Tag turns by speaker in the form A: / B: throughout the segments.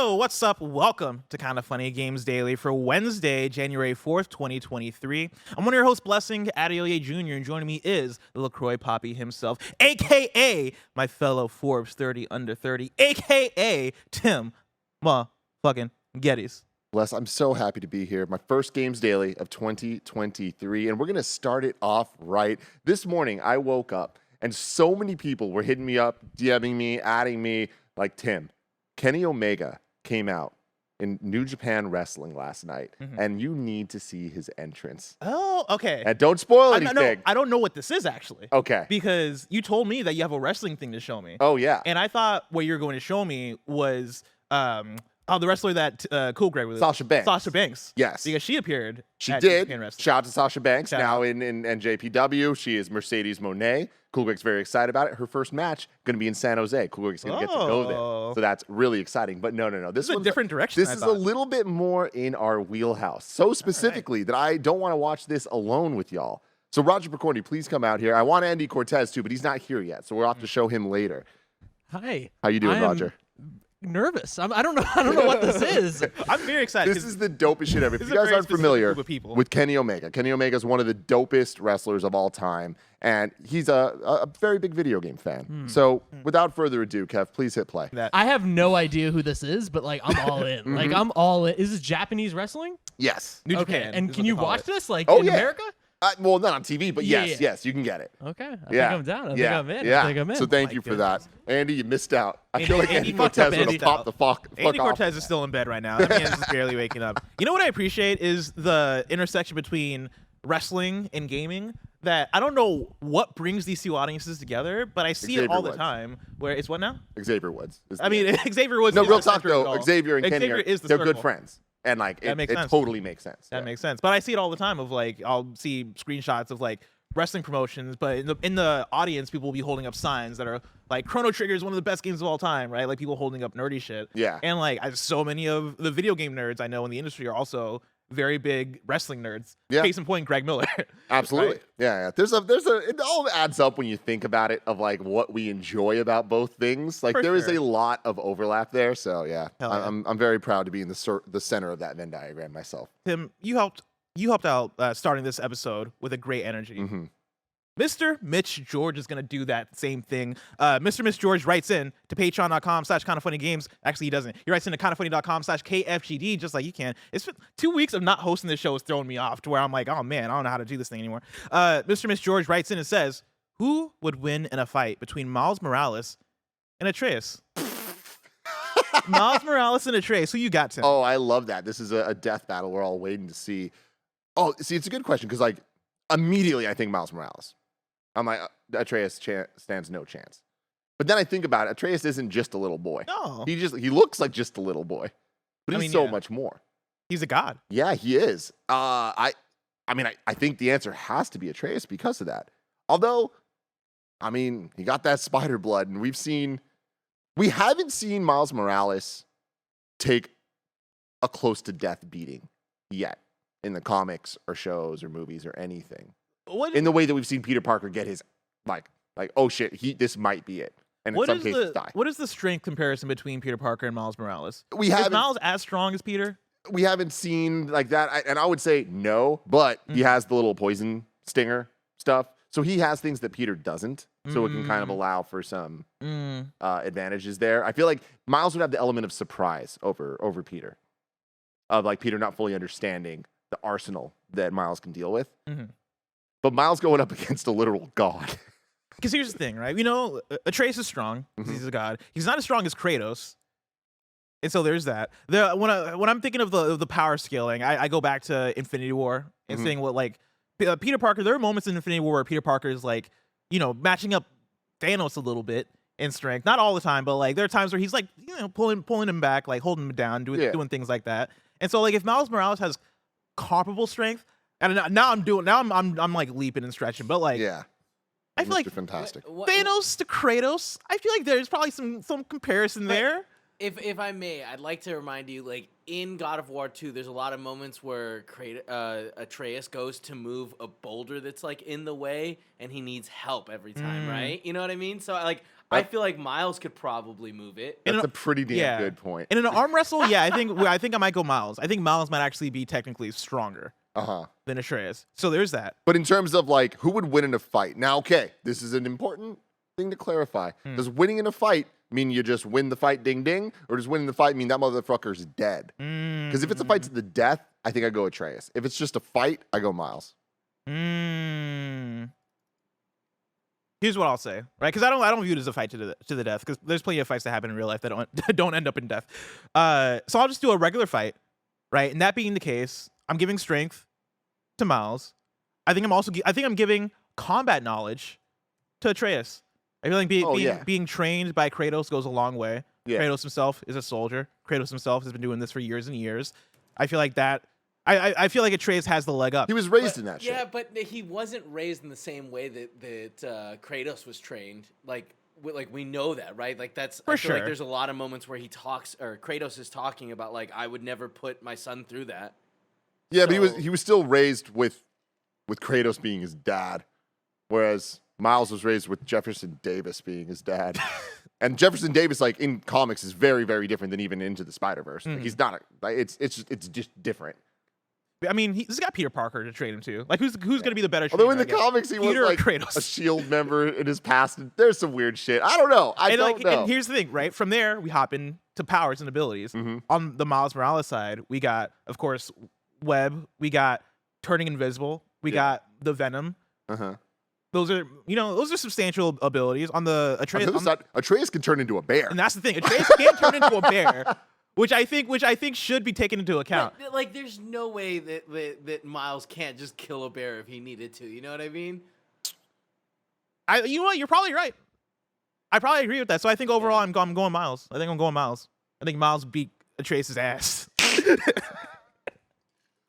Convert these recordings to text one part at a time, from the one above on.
A: Yo, what's up? Welcome to Kinda Funny Games Daily for Wednesday, January 4th, 2023. I'm one of your hosts, Blessing Adeoye Jr., and joining me is the LaCroix Poppy himself, a.k.a. my fellow Forbes 30 under 30, a.k.a. Tim fucking Geddes.
B: Bless, I'm so happy to be here. My first Games Daily of 2023, and we're going to start it off right. This morning, I woke up, and so many people were hitting me up, DMing me, adding me, like, Tim, Kenny Omega came out in New Japan Wrestling last night, and you need to see his entrance.
A: Oh, okay.
B: And don't spoil anything.
A: I don't know what this is, actually.
B: Okay.
A: Because you told me that you have a wrestling thing to show me.
B: Oh, yeah.
A: And I thought what you were going to show me was... the wrestler that Cool Greg was.
B: Sasha Banks.
A: Sasha Banks.
B: Yes.
A: Because she appeared.
B: She
A: at
B: did.
A: Japan Wrestling.
B: Shout out to Sasha Banks,
A: Shout
B: now
A: out.
B: in NJPW. She is Mercedes Moné. Cool Greg's very excited about it. Her first match going to be in San Jose. Cool Greg's going to get to go there. So that's really exciting. But no.
A: This is a different direction.
B: This is a little bit more in our wheelhouse. So specifically that I don't want to watch this alone with y'all. So Roger Picorni, please come out here. I want Andy Cortez too, but he's not here yet. So we'll have to show him later.
C: Hi.
B: How you doing, Roger?
C: Nervous. I don't know what this is.
A: I'm very excited.
B: This is the dopest shit ever. If you guys aren't familiar with Kenny Omega, Kenny Omega is one of the dopest wrestlers of all time, and he's a very big video game fan. So without further ado, Kev, please hit play.
C: I have no idea who this is, but like I'm all in. Like I'm all in. Is this Japanese wrestling?
B: Yes.
A: New
C: Okay.
A: Japan,
C: And can you watch this in
B: yeah.
C: America?
B: Well, not on TV, but
C: Yeah,
B: yes, you can get it.
C: Okay. I think
B: Yeah.
C: I'm down. I think
B: Yeah.
C: I'm in.
B: Yeah.
C: I think I'm in.
B: So thank you for that. Andy, you missed out. I feel like Andy Cortez would have popped the fuck
A: Andy
B: off.
A: Cortez is still in bed right now. That man's just barely waking up. You know what I appreciate is the intersection between wrestling and gaming. That I don't know what brings these two audiences together, but I see it all the time. Where it's what now?
B: Xavier Woods.
A: I mean, Xavier Woods.
B: No,
A: is
B: real
A: the
B: talk
A: center of it
B: though.
A: all.
B: Xavier and Kenny
A: is the
B: they're
A: circle.
B: good friends. And like it
A: makes sense.
B: totally makes sense.
A: That makes sense. But I see it all the time of like I'll see screenshots of like wrestling promotions, but in the audience, people will be holding up signs that are like Chrono Trigger is one of the best games of all time, right? Like people holding up nerdy shit.
B: Yeah.
A: And like so many of the video game nerds I know in the industry are also very big wrestling nerds.
B: Yeah.
A: Case in point, Greg Miller.
B: Absolutely.
A: Right?
B: Yeah. There's it all adds up when you think about it of like what we enjoy about both things. Like there is a lot of overlap there. So yeah, I'm very proud to be in the center of that Venn diagram myself.
A: Tim, you helped out starting this episode with a great energy. Mr. Mitch George is going to do that same thing. Mr. Mitch George writes in to patreon.com/kindafunnygames. Actually, he doesn't. He writes in to kindafunny.com/KFGD, just like you can. It's 2 weeks of not hosting this show is throwing me off to where I'm like, oh man, I don't know how to do this thing anymore. Mr. Mitch George writes in and says, who would win in a fight between Miles Morales and Atreus? Miles Morales and Atreus. Who you got, Tim?
B: Oh, I love that. This is a death battle we're all waiting to see. Oh, see, it's a good question because like immediately I think Miles Morales. I'm like, Atreus stands no chance. But then I think about it. Atreus isn't just a little boy.
A: No.
B: He looks like just a little boy. But he's so much more.
A: He's a god.
B: Yeah, he is. I think the answer has to be Atreus because of that. Although, I mean, he got that spider blood, and we haven't seen Miles Morales take a close to death beating yet in the comics or shows or movies or anything. In the way that we've seen Peter Parker get his like oh shit, this might be it, and in some cases die.
A: What is the strength comparison between Peter Parker and Miles Morales?
B: Is
A: Miles as strong as Peter?
B: We haven't seen like that, and I would say no, but he has the little poison stinger stuff, so he has things that Peter doesn't, so it can kind of allow for some advantages there. I feel like Miles would have the element of surprise over Peter, of like Peter not fully understanding the arsenal that Miles can deal with. But Miles going up against a literal god.
A: Because here's the thing, right? You know, Atreus is strong. He's a god. He's not as strong as Kratos. And so there's that. When I'm thinking of the power scaling, I go back to Infinity War and saying what like Peter Parker. There are moments in Infinity War where Peter Parker is like, you know, matching up Thanos a little bit in strength. Not all the time, but like there are times where he's like, you know, pulling him back, like holding him down, doing things like that. And so like if Miles Morales has comparable strength. And now I'm like leaping and stretching, but like I feel like
B: fantastic.
A: Thanos to Kratos. I feel like there's probably some comparison there.
D: if I may, I'd like to remind you, like in God of War 2, there's a lot of moments where Atreus goes to move a boulder that's like in the way, and he needs help every time, right? You know what I mean? So I feel like Miles could probably move it.
B: That's a pretty damn good point.
A: In an arm wrestle, yeah, I think I might go Miles. I think Miles might actually be technically stronger than Atreus. So there's that.
B: But in terms of like who would win in a fight, now, okay, this is an important thing to clarify. Does winning in a fight mean you just win the fight, ding ding, or does winning the fight mean that motherfucker's dead? Because if it's a fight to the death, I think I go Atreus. If it's just a fight, I go Miles.
A: Here's what I'll say, right? Because I don't view it as a fight to the death. Because there's plenty of fights that happen in real life that don't end up in death. So I'll just do a regular fight, right? And that being the case, I'm giving strength to Miles. I think I'm giving combat knowledge to Atreus. I feel like being trained by Kratos goes a long way. Yeah. Kratos himself is a soldier. Kratos himself has been doing this for years and years. I feel like that. I feel like Atreus has the leg up.
B: He was raised in that shit.
D: Yeah, but he wasn't raised in the same way that Kratos was trained. Like we know that, right? Like that's
A: for
D: I feel
A: sure.
D: like there's a lot of moments where Kratos is talking about like I would never put my son through that.
B: Yeah, but he was still raised with Kratos being his dad, whereas Miles was raised with Jefferson Davis being his dad. And Jefferson Davis, like in comics, is very, very different than even Into the Spider-Verse. Like, he's not. It's just different.
A: I mean, he's got Peter Parker to train him to. Like, who's going to be the better trainer?
B: Although in the comics, he was like a S.H.I.E.L.D. member in his past. There's some weird shit. I don't know. I don't know.
A: And here's the thing, right? From there, we hop into powers and abilities. On the Miles Morales side, we got, of course, Web. We got turning invisible. We got the Venom. Those are substantial abilities. On the Atreus,
B: Atreus can turn into a bear,
A: and that's the thing. Atreus can turn into a bear, which I think should be taken into account.
D: Like, there's no way that Miles can't just kill a bear if he needed to. You know what I mean?
A: You know what? You're probably right. I probably agree with that. So I think overall, I'm going Miles. I think Miles beat Atreus' ass.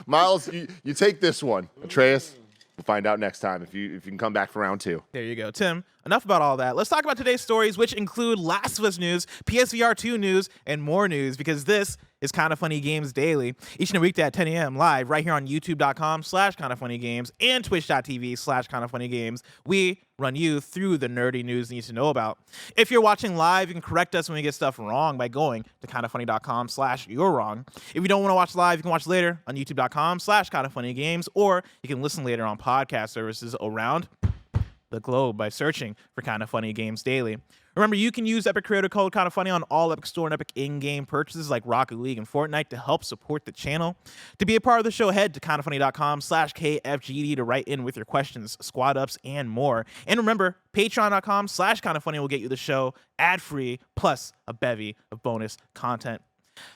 B: Miles, you take this one, Atreus. We'll find out next time if you can come back for round 2.
A: There you go. Tim, enough about all that. Let's talk about today's stories, which include Last of Us news, PSVR 2 news, and more news, because this is Kinda Funny Games Daily. Each and every weekday at 10 a.m. live right here on youtube.com/kindafunnygames and twitch.tv/kindafunnygames. We run you through the nerdy news you need to know about. If you're watching live, you can correct us when we get stuff wrong by going to kindafunny.com/you'rewrong. If you don't want to watch live, you can watch later on youtube.com/kindafunnygames, or you can listen later on podcast services around the globe by searching for Kinda Funny Games Daily. Remember, you can use Epic Creator Code Kinda Funny on all Epic Store and Epic in-game purchases like Rocket League and Fortnite to help support the channel. To be a part of the show, head to kindafunny.com/KFGD to write in with your questions, squad ups, and more. And remember, patreon.com/kindafunny will get you the show ad-free plus a bevy of bonus content.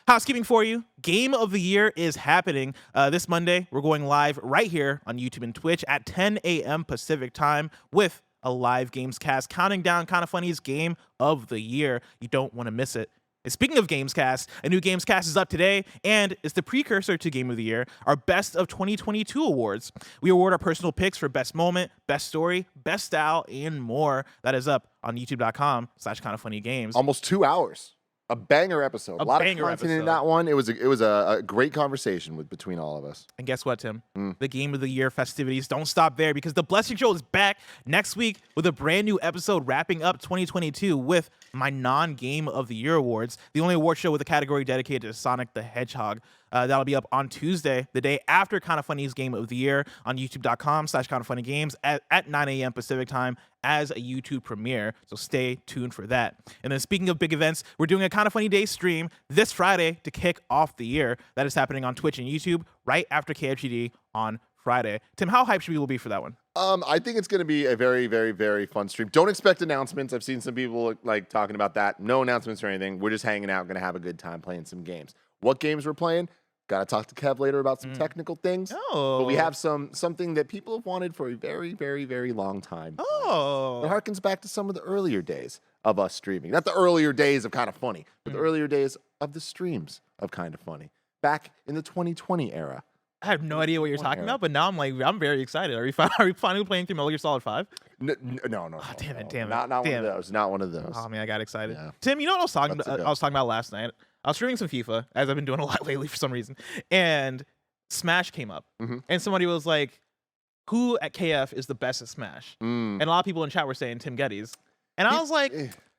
A: Housekeeping for you. Game of the Year is happening this Monday. We're going live right here on YouTube and Twitch at 10 a.m. Pacific time with a live Gamescast counting down Kinda Funny's Game of the Year. You don't want to miss it. And speaking of Gamescast, a new Gamescast is up today, and it's the precursor to Game of the Year, our Best of 2022 awards. We award our personal picks for Best Moment, Best Story, Best Style, and more. That is up on youtube.com/kindafunnygames.
B: Almost 2 hours. A banger episode. A lot of content in that one. It was a great conversation between all of us.
A: And guess what, Tim? The Game of the Year festivities don't stop there, because the Blessing Show is back next week with a brand new episode wrapping up 2022 with my non-Game of the Year awards, the only award show with a category dedicated to Sonic the Hedgehog. That'll be up on Tuesday, the day after Kinda Funny's Game of the Year, on youtube.com/kindafunnygames at 9 a.m. Pacific time as a YouTube premiere. So stay tuned for that. And then speaking of big events, we're doing a Kinda Funny Day stream this Friday to kick off the year. That is happening on Twitch and YouTube right after KFGD on Friday. Tim, how hyped should we be for that one?
B: I think it's going to be a very, very, very fun stream. Don't expect announcements. I've seen some people like talking about that. No announcements or anything. We're just hanging out, going to have a good time playing some games. What games we're playing? Got to talk to Kev later about some technical things.
A: Oh.
B: But we have something that people have wanted for a very, very, very long time.
A: Oh.
B: It harkens back to some of the earlier days of us streaming. Not the earlier days of Kinda Funny, but the earlier days of the streams of Kinda Funny. Back in the 2020 era
A: I have no idea what you're talking about, but now I'm very excited. Are we finally playing through Metal Gear Solid 5?
B: No.
A: Oh, damn it.
B: Not one of those. Not one of those.
A: Oh man, I got excited.
B: Yeah.
A: Tim, you know what I was talking
B: Let's
A: about?
B: go.
A: I was talking about last night. I was streaming some FIFA, as I've been doing a lot lately for some reason, and Smash came up, and somebody was like, "Who at KF is the best at Smash?" And a lot of people in chat were saying Tim Geddes, and I was like,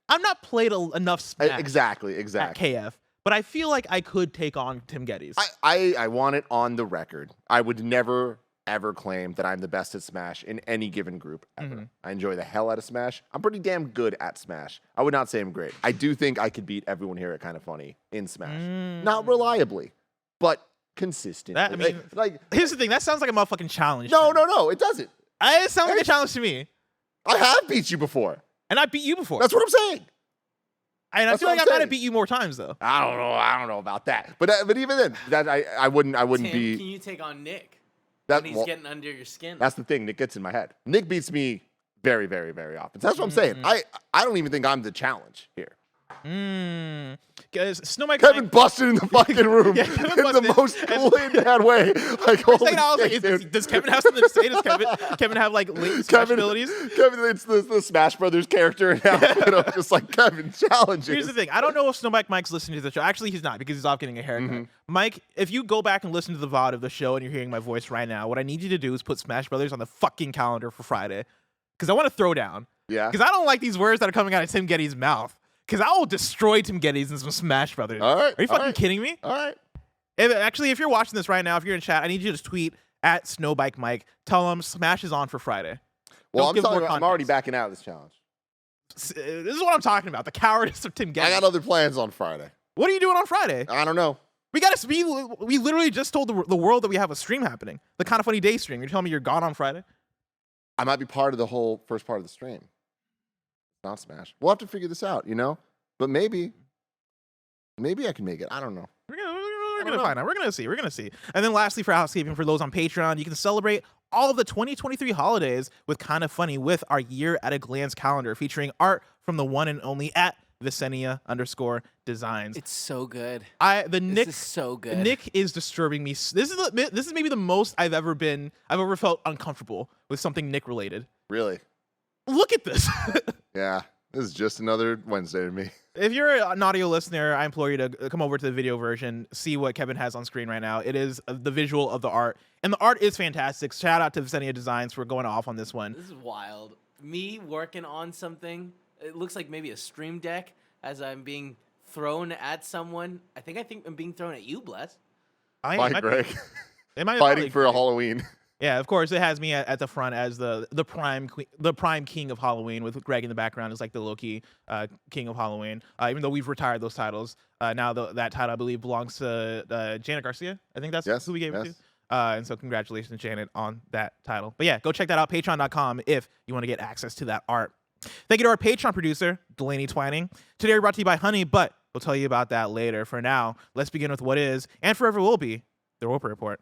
A: "I've not played enough Smash
B: Exactly.
A: at KF." But I feel like I could take on Tim Geddes.
B: I want it on the record. I would never, ever claim that I'm the best at Smash in any given group ever. I enjoy the hell out of Smash. I'm pretty damn good at Smash. I would not say I'm great. I do think I could beat everyone here at Kind of Funny in Smash. Not reliably, but consistently.
A: That, I mean,
B: like,
A: here's the thing. That sounds like a motherfucking challenge.
B: no,
A: Tim.
B: it doesn't.
A: It sounds like a challenge to me.
B: I have beat you before.
A: And I beat you before.
B: That's what I'm saying.
A: And I
B: that's
A: feel
B: what
A: like
B: I'm
A: I might have
B: saying.
A: beat you more times though.
B: I don't know about that. But even then, that I wouldn't
D: Tim,
B: be.
D: can you take on Nick
B: That
D: when he's getting under your skin?
B: That's the thing. Nick gets in my head. Nick beats me very, very, very often. So that's what I'm saying. I don't even think I'm the challenge here.
A: Guys, Snowmike.
B: Kevin busted in the fucking room
A: Yeah, Kevin
B: in the
A: busted.
B: most clean bad way. Like, holy
A: I was like,
B: shit,
A: does Kevin have something to say? Does Kevin have like latent Smash abilities?
B: Kevin, it's the Smash Brothers character now. You know, just like Kevin challenges.
A: Here's the thing. I don't know if Snowmike Mike's listening to the show. Actually, he's not because he's off getting a haircut. Mike, if you go back and listen to the VOD of the show and you're hearing my voice right now, what I need you to do is put Smash Brothers on the fucking calendar for Friday. Because I want to throw down.
B: Yeah.
A: Because I don't like these words that are coming out of Tim Geddes' mouth. Because I will destroy Tim Geddes in some Smash Brothers.
B: All right.
A: Are you fucking kidding me?
B: All right.
A: If you're watching this right now, if you're in chat, I need you to tweet at Snowbike Mike. Tell him Smash is on for Friday.
B: Well,
A: Don't
B: I'm
A: give
B: telling
A: more
B: you, I'm already
A: context.
B: backing out of this challenge.
A: This is what I'm talking about. The cowardice of Tim Geddes.
B: I got other plans on Friday.
A: What are you doing on Friday?
B: I don't know.
A: We literally just told the world that we have a stream happening. The Kind of Funny Day stream. You're telling me you're gone on Friday?
B: I might be part of the whole first part of the stream. Not Smash. We'll have to figure this out, you know? But maybe I can make it. I don't know.
A: We're gonna find out. We're gonna see. And then lastly, for housekeeping, for those on Patreon, you can celebrate all of the 2023 holidays with Kind of Funny with our year at a glance calendar featuring art from the one and only at Visenia_designs.
D: It's so good.
A: Nick
D: is so good.
A: Nick is disturbing me. This is maybe the most I've ever felt uncomfortable with something Nick related.
B: Really?
A: Look at this.
B: Yeah. This is just another Wednesday to me.
A: If you're an audio listener, I implore you to come over to the video version, see what Kevin has on screen right now. It is the visual of the art, and the art is fantastic. Shout out to Visenia Designs for going off on this one.
D: This is wild. Me working on something. It looks like maybe a stream deck as I'm being thrown at someone. I think I'm being thrown at you, Bless.
B: Bye, Greg.
A: Fighting
B: Fighting for a Halloween.
A: Yeah, of course, it has me at the front as the prime king of Halloween, with Greg in the background as like the low-key king of Halloween. Even though we've retired those titles, now that title I believe belongs to Janet Garcia. I think that's who we gave it to. And so congratulations, Janet, on that title. But yeah, go check that out, patreon.com, if you want to get access to that art. Thank you to our Patreon producer, Delaney Twining. Today we're brought to you by Honey, but we'll tell you about that later. For now, let's begin with what is, and forever will be, the Roper Report.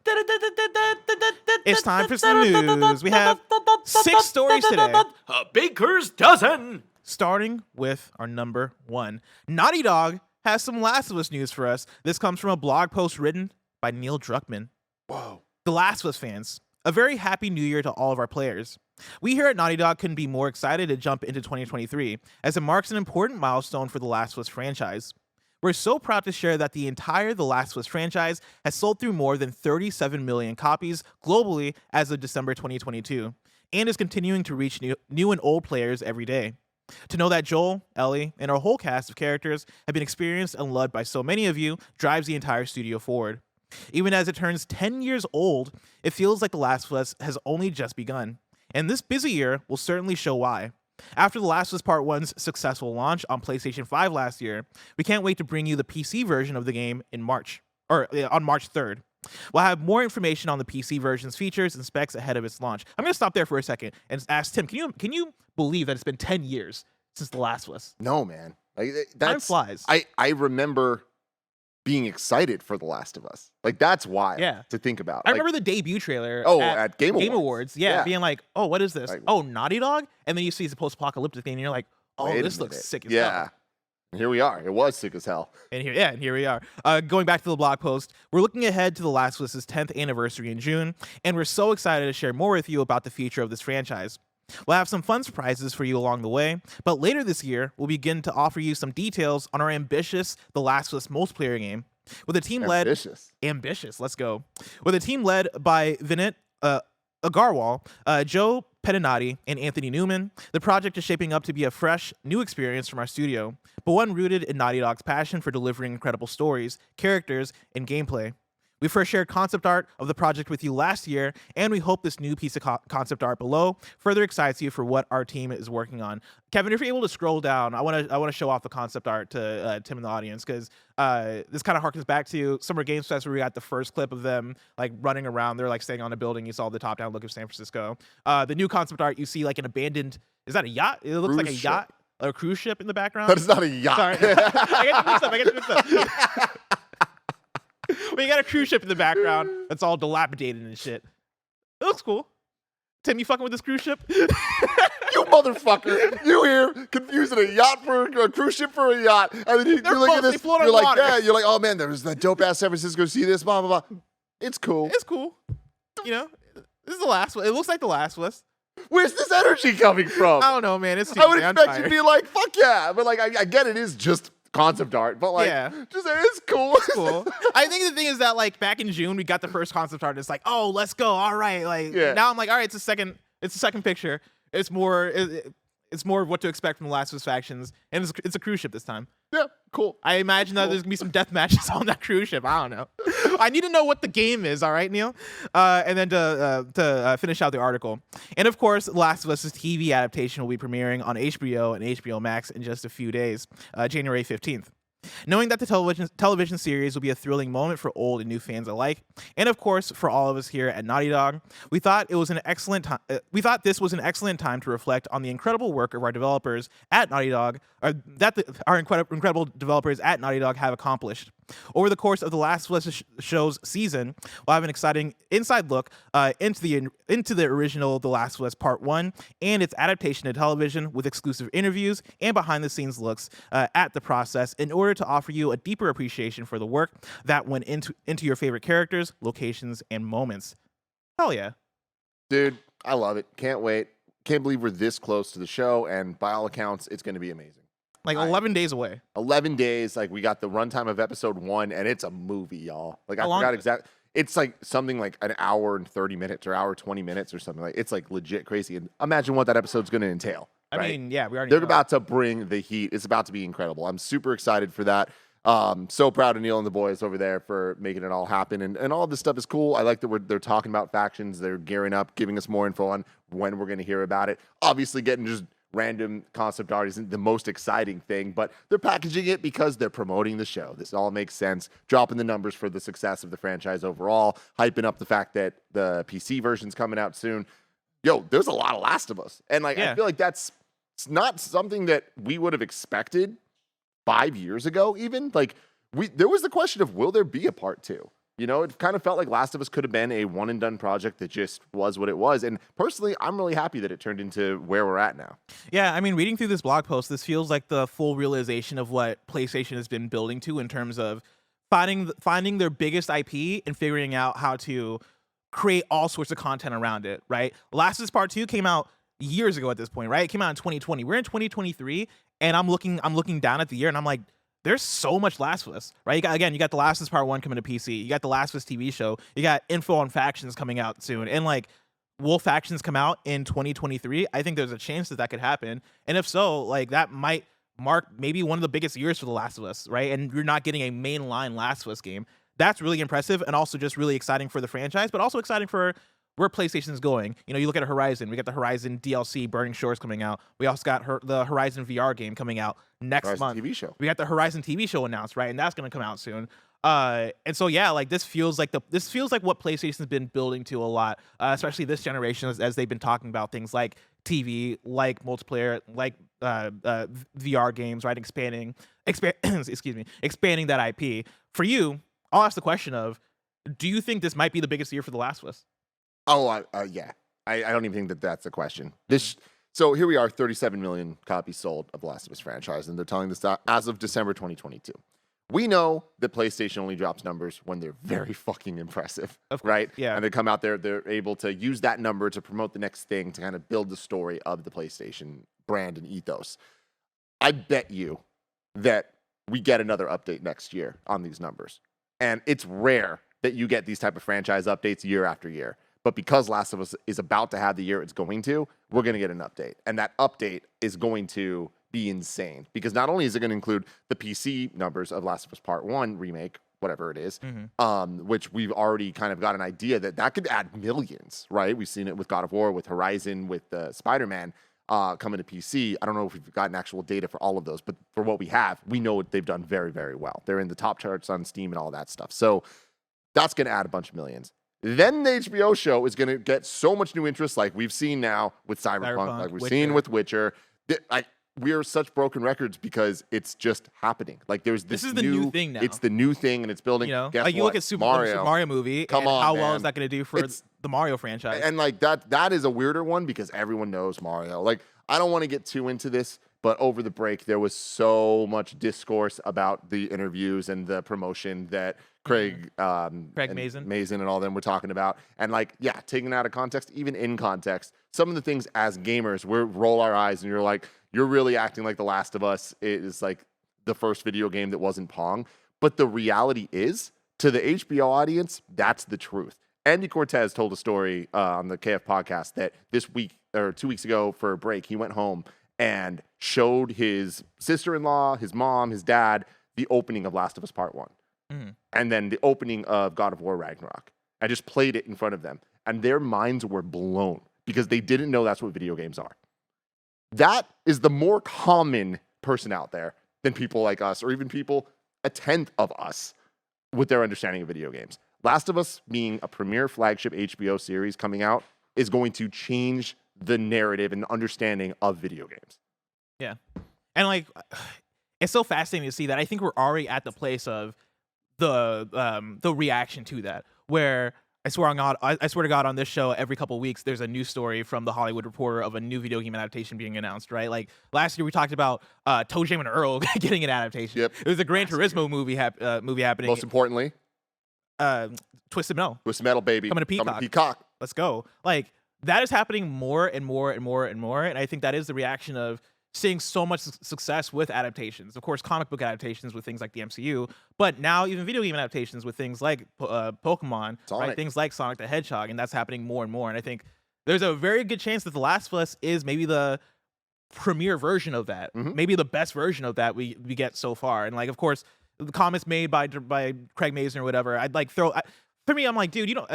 A: It's time for some news. We have 6 stories today.
D: A baker's dozen.
A: Starting with our number 1. Naughty Dog has some Last of Us news for us. This comes from a blog post written by Neil Druckmann.
B: Whoa.
A: The Last of Us fans, a very happy new year to all of our players. We here at Naughty Dog couldn't be more excited to jump into 2023, as it marks an important milestone for the Last of Us franchise. We're so proud to share that the entire The Last of Us franchise has sold through more than 37 million copies globally as of December 2022, and is continuing to reach new and old players every day. To know that Joel, Ellie, and our whole cast of characters have been experienced and loved by so many of you drives the entire studio forward. Even as it turns 10 years old, it feels like The Last of Us has only just begun, and this busy year will certainly show why. After The Last of Us Part 1's successful launch on PlayStation 5 last year, we can't wait to bring you the PC version of the game on March 3rd. We'll have more information on the PC version's features and specs ahead of its launch. I'm going to stop there for a second and ask Tim, can you believe that it's been 10 years since The Last of Us?
B: No, man. Like,
A: Time flies.
B: I remember being excited for The Last of Us. Like, that's wild to think about.
A: I remember the debut trailer
B: at Game
A: Awards. Yeah, being like, oh, what is this?
B: Like,
A: oh, Naughty Dog? And then you see the post-apocalyptic thing, and you're like, oh,
B: wait a
A: this looks
B: minute.
A: sick as hell.
B: And here we are. It was sick as hell.
A: And here we are. Going back to the blog post, we're looking ahead to The Last of Us's 10th anniversary in June, and we're so excited to share more with you about the future of this franchise. We'll have some fun surprises for you along the way, but later this year, we'll begin to offer you some details on our ambitious The Last of Us multiplayer game. With a team ambitious, let's go. With a team led by Vinit Agarwal, Joe Pedinati, and Anthony Newman, the project is shaping up to be a fresh, new experience from our studio, but one rooted in Naughty Dog's passion for delivering incredible stories, characters, and gameplay. We first shared concept art of the project with you last year, and we hope this new piece of concept art below further excites you for what our team is working on. Kevin, if you're able to scroll down, I want to show off the concept art to Tim and the audience, because this kind of harkens back to Summer Games Fest, where we got the first clip of them like running around. They're like staying on a building. You saw the top-down look of San Francisco. The new concept art, you see like an abandoned. Is that a yacht? It looks like a yacht, a cruise ship in the background.
B: That is not a yacht.
A: Sorry, I get mixed up. But you got a cruise ship in the background that's all dilapidated and shit. It looks cool. Tim, you fucking with this cruise ship?
B: You motherfucker. You here confusing a yacht for a cruise ship for a yacht. And then you look at this, you're like,
A: water.
B: yeah, you're like, oh man, there's that dope ass San Francisco, see this, blah, blah, blah. It's cool.
A: It's cool. You know, this is the last one. It looks like the last one.
B: Where's this energy coming from?
A: I don't know, man. It's
B: I would expect you to be like, fuck yeah. But like, I get it is just concept art, but like, just it's cool.
A: It's cool. I think the thing is that like back in June we got the first concept art. And it's like, oh, let's go. All right, like now I'm like, all right, it's a second picture. It's more of what to expect from the Last of Us factions, and it's a cruise ship this time.
B: Yeah, cool.
A: I imagine that there's gonna be some death matches on that cruise ship. I don't know. I need to know what the game is. All right, Neil. And then to finish out the article, and of course, The Last of Us's TV adaptation will be premiering on HBO and HBO Max in just a few days, January 15th. Knowing that the television series will be a thrilling moment for old and new fans alike, and of course for all of us here at Naughty Dog, we thought this was an excellent time to reflect on the incredible work of our developers at Naughty Dog, or that our incredible developers at Naughty Dog have accomplished. Over the course of the Last of Us show's season, we'll have an exciting inside look into the original The Last of Us Part 1 and its adaptation to television, with exclusive interviews and behind-the-scenes looks at the process, in order to offer you a deeper appreciation for the work that went into your favorite characters, locations, and moments. Hell yeah.
B: Dude, I love it. Can't wait. Can't believe we're this close to the show, and by all accounts, it's going to be amazing.
A: Like 11 days away.
B: 11 days. Like, we got the runtime of episode 1, and it's a movie, y'all. Like, I forgot exactly. It's like something like an hour and 30 minutes or hour 20 minutes or something. Like, it's like legit crazy. And imagine what that episode's going to entail.
A: I mean, yeah, we already
B: They're
A: know.
B: about to bring the heat. It's about to be incredible. I'm super excited for that. So proud of Neil and the boys over there for making it all happen. And all this stuff is cool. I like that they're talking about factions. They're gearing up, giving us more info on when we're going to hear about it. Obviously, getting just random concept art isn't the most exciting thing, but they're packaging it because they're promoting the show. This all makes sense. Dropping the numbers for the success of the franchise overall, hyping up the fact that the PC version's coming out soon. Yo, there's a lot of Last of Us. And like, I feel like that's not something that we would have expected 5 years ago, even. Like, there was the question of, will there be a part 2? You know, it kind of felt like Last of Us could have been a one-and-done project that just was what it was. And personally, I'm really happy that it turned into where we're at now.
A: Yeah, I mean, reading through this blog post, this feels like the full realization of what PlayStation has been building to in terms of finding their biggest IP and figuring out how to create all sorts of content around it, right? Last of Us Part 2 came out years ago at this point, right? It came out in 2020. We're in 2023, and I'm looking down at the year, and I'm like, there's so much Last of Us, right? You got The Last of Us Part 1 coming to PC. You got The Last of Us TV show. You got info on factions coming out soon. And like, will factions come out in 2023? I think there's a chance that could happen. And if so, like, that might mark maybe one of the biggest years for The Last of Us, right? And you're not getting a mainline Last of Us game. That's really impressive, and also just really exciting for the franchise, but also exciting for where PlayStation is going. You know, you look at Horizon. We got the Horizon DLC, Burning Shores, coming out. We also got the Horizon VR game coming out next month.
B: TV show.
A: We got the Horizon TV show announced, right? And that's going to come out soon. And so, yeah, like, this feels like what PlayStation has been building to a lot, especially this generation, as they've been talking about things like TV, like multiplayer, like VR games, right? Expanding that IP. For you, I'll ask the question of, do you think this might be the biggest year for The Last of Us?
B: Oh, yeah. I don't even think that that's a question. So here we are, 37 million copies sold of the Last of Us franchise, and they're telling us that as of December 2022. We know that PlayStation only drops numbers when they're very fucking impressive, right?
A: Yeah.
B: And they come out there, they're able to use that number to promote the next thing to kind of build the story of the PlayStation brand and ethos. I bet you that we get another update next year on these numbers. And it's rare that you get these type of franchise updates year after year. But because Last of Us is about to have the year it's going to, we're going to get an update. And that update is going to be insane. Because not only is it going to include the PC numbers of Last of Us Part 1 remake, whatever it is, which we've already kind of got an idea that could add millions, right? We've seen it with God of War, with Horizon, with Spider-Man coming to PC. I don't know if we've gotten actual data for all of those, but for what we have, we know they've done very, very well. They're in the top charts on Steam and all that stuff. So that's going to add a bunch of millions. Then the HBO show is going to get so much new interest, like we've seen now with Cyberpunk, like we've seen with Witcher. We are such broken records because it's just happening. Like there's this
A: is the new thing now.
B: It's the new thing, and it's building.
A: You know,
B: guess
A: like you
B: what?
A: look at Super Mario movie.
B: Come
A: and
B: on,
A: how well
B: man.
A: is that going to do for the Mario franchise?
B: And like that is a weirder one because everyone knows Mario. Like I don't want to get too into this, but over the break there was so much discourse about the interviews and the promotion that Craig Mazin and all them were talking about. And like, yeah, taken out of context, even in context, some of the things as gamers, we roll our eyes and you're like, you're really acting like The Last of Us is like the first video game that wasn't Pong. But the reality is, to the HBO audience, that's the truth. Andy Cortez told a story on the KF podcast that this week or 2 weeks ago for a break, he went home and showed his sister-in-law, his mom, his dad, the opening of Last of Us Part 1. And then the opening of God of War Ragnarok. I just played it in front of them. And their minds were blown because they didn't know that's what video games are. That is the more common person out there than people like us, or even people a tenth of us with their understanding of video games. Last of Us being a premier flagship HBO series coming out is going to change the narrative and understanding of video games.
A: Yeah. And like, it's so fascinating to see that. I think we're already at the place of the reaction to that, where I swear to God, on this show, every couple of weeks, there's a news story from the Hollywood Reporter of a new video game adaptation being announced, right? Like last year, we talked about Toe Jam and Earl getting an adaptation.
B: Yep.
A: It was a Gran Turismo movie happening.
B: Most importantly,
A: Twisted Metal.
B: Twisted Metal, baby.
A: Coming to Peacock. Let's go. Like, that is happening more and more and more and more. And I think that is the reaction of seeing so much success with adaptations. Of course, comic book adaptations with things like the MCU, but now even video game adaptations with things like Pokemon, right? Things like Sonic the Hedgehog, and that's happening more and more. And I think there's a very good chance that The Last of Us is maybe the premier version of that, maybe the best version of that we get so far. And like, of course, the comments made by Craig Mazin or whatever, I'd like for me, I'm like, dude, you don't.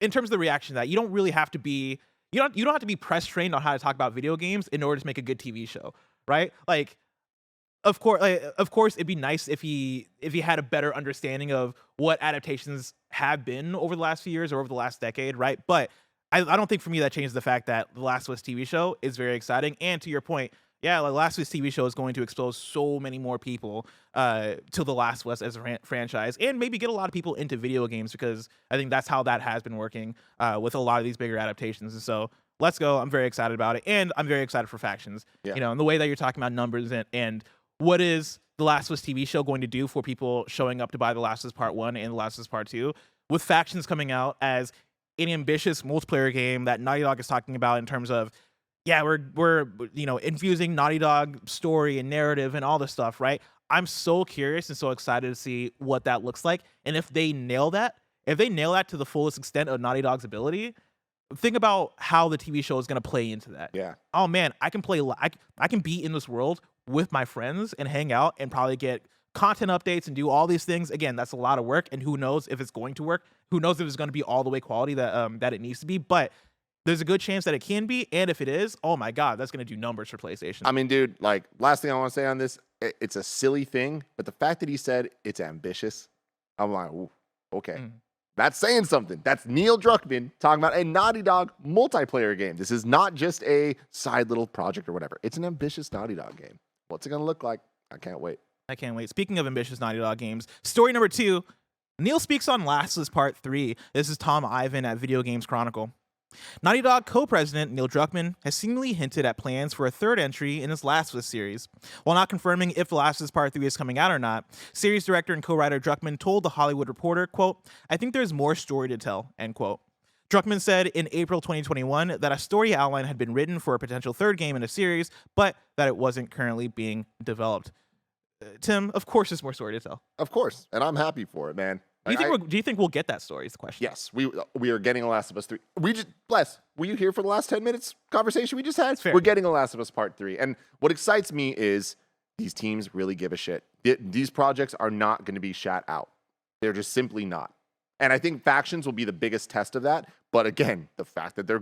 A: In terms of the reaction to that, you don't really have to be. You don't have to be press trained on how to talk about video games in order to make a good TV show, right? Like, of course, it'd be nice if he had a better understanding of what adaptations have been over the last few years or over the last decade, right? But I don't think for me that changes the fact that The Last of Us TV show is very exciting. And to your point, yeah, The Last of Us TV show is going to expose so many more people to The Last of Us as a franchise, and maybe get a lot of people into video games, because I think that's how that has been working with a lot of these bigger adaptations. And so let's go. I'm very excited about it, and I'm very excited for Factions. Yeah. You know, and the way that you're talking about numbers and what is The Last of Us TV show going to do for people showing up to buy The Last of Us Part 1 and The Last of Us Part 2, with Factions coming out as an ambitious multiplayer game that Naughty Dog is talking about in terms of, yeah, we're infusing Naughty Dog story and narrative and all this stuff, right? I'm so curious and so excited to see what that looks like. And if they nail that to the fullest extent of Naughty Dog's ability, think about how the TV show is going to play into that.
B: Yeah.
A: Oh man, I can be in this world with my friends and hang out and probably get content updates and do all these things. Again, that's a lot of work, and who knows if it's going to work? Who knows if it's going to be all the way quality that it needs to be? But there's a good chance that it can be, and if it is, oh my God, that's going to do numbers for PlayStation.
B: I mean, dude, like, last thing I want to say on this, it's a silly thing, but the fact that he said it's ambitious, I'm like, ooh, okay. That's saying something. That's Neil Druckmann talking about a Naughty Dog multiplayer game. This is not just a side little project or whatever. It's an ambitious Naughty Dog game. What's it going to look like? I can't wait.
A: I can't wait. Speaking of ambitious Naughty Dog games, story number 2, Neil speaks on Last of Us Part 3. This is Tom Ivan at Video Games Chronicle. Naughty Dog co-president Neil Druckmann has seemingly hinted at plans for a third entry in his Last of Us series. While not confirming if The Last of Us Part 3 is coming out or not, series director and co-writer Druckmann told The Hollywood Reporter, quote, "I think there's more story to tell," end quote. Druckmann said in April 2021 that a story outline had been written for a potential third game in a series, but that it wasn't currently being developed. Tim, of course there's more story to tell.
B: Of course, and I'm happy for it, man.
A: Do you think we'll get that story is the question?
B: Yes, we are getting a Last of Us 3. Were you here for the last 10 minutes conversation we just had?
A: Fair.
B: We're getting a Last of Us Part 3. And what excites me is these teams really give a shit. These projects are not going to be shat out. They're just simply not. And I think factions will be the biggest test of that. But again, the fact that they're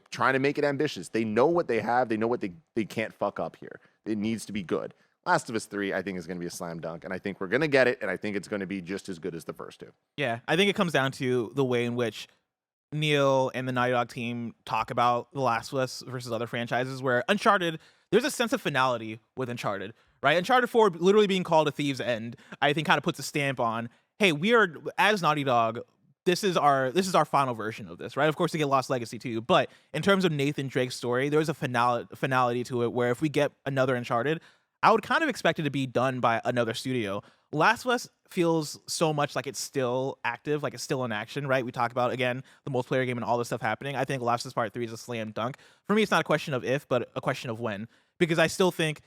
B: trying to make it ambitious. They know what they have. They know what they can't fuck up here. It needs to be good. Last of Us 3, I think, is going to be a slam dunk, and I think we're going to get it, and I think it's going to be just as good as the first two.
A: Yeah, I think it comes down to the way in which Neil and the Naughty Dog team talk about The Last of Us versus other franchises, where Uncharted, there's a sense of finality with Uncharted, right? Uncharted 4 literally being called a Thieves' End, I think kind of puts a stamp on, hey, we are, as Naughty Dog, this is our final version of this, right? Of course, they get Lost Legacy too, but in terms of Nathan Drake's story, there's a finality to it, where if we get another Uncharted, I would kind of expect it to be done by another studio. Last of Us feels so much like it's still active, like it's still in action, right? We talk about, again, the multiplayer game and all this stuff happening. I think Last of Us Part 3 is a slam dunk. For me, it's not a question of if, but a question of when. Because I still think,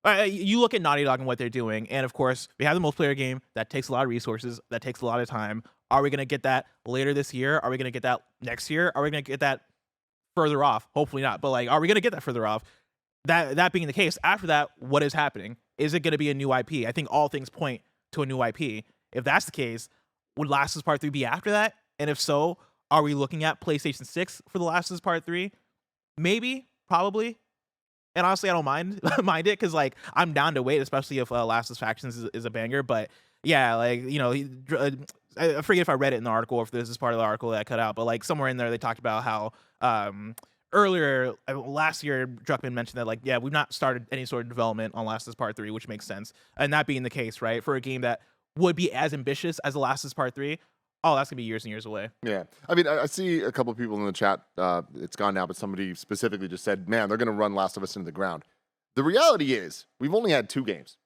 A: you look at Naughty Dog and what they're doing, and of course, we have the multiplayer game that takes a lot of resources, that takes a lot of time. Are we going to get that later this year? Are we going to get that next year? Are we going to get that further off? Hopefully not, but are we going to get that further off? That being the case, after that, what is happening? Is it going to be a new IP? I think all things point to a new IP. If that's the case, would Last of Us Part 3 be after that? And if so, are we looking at PlayStation 6 for The Last of Us Part 3? Maybe, probably. And honestly, I don't mind it, because I'm down to wait, especially if Last of Us Factions is a banger. But yeah, I forget if I read it in the article or if this is part of the article that I cut out, but somewhere in there they talked about how earlier last year, Druckmann mentioned that we've not started any sort of development on Last of Us Part 3, which makes sense. And that being the case, right, for a game that would be as ambitious as The Last of Us Part 3, that's gonna be years and years away.
B: Yeah, I mean, I see a couple of people in the chat. It's gone now, but somebody specifically just said, "Man, they're gonna run Last of Us into the ground." The reality is, we've only had 2 games.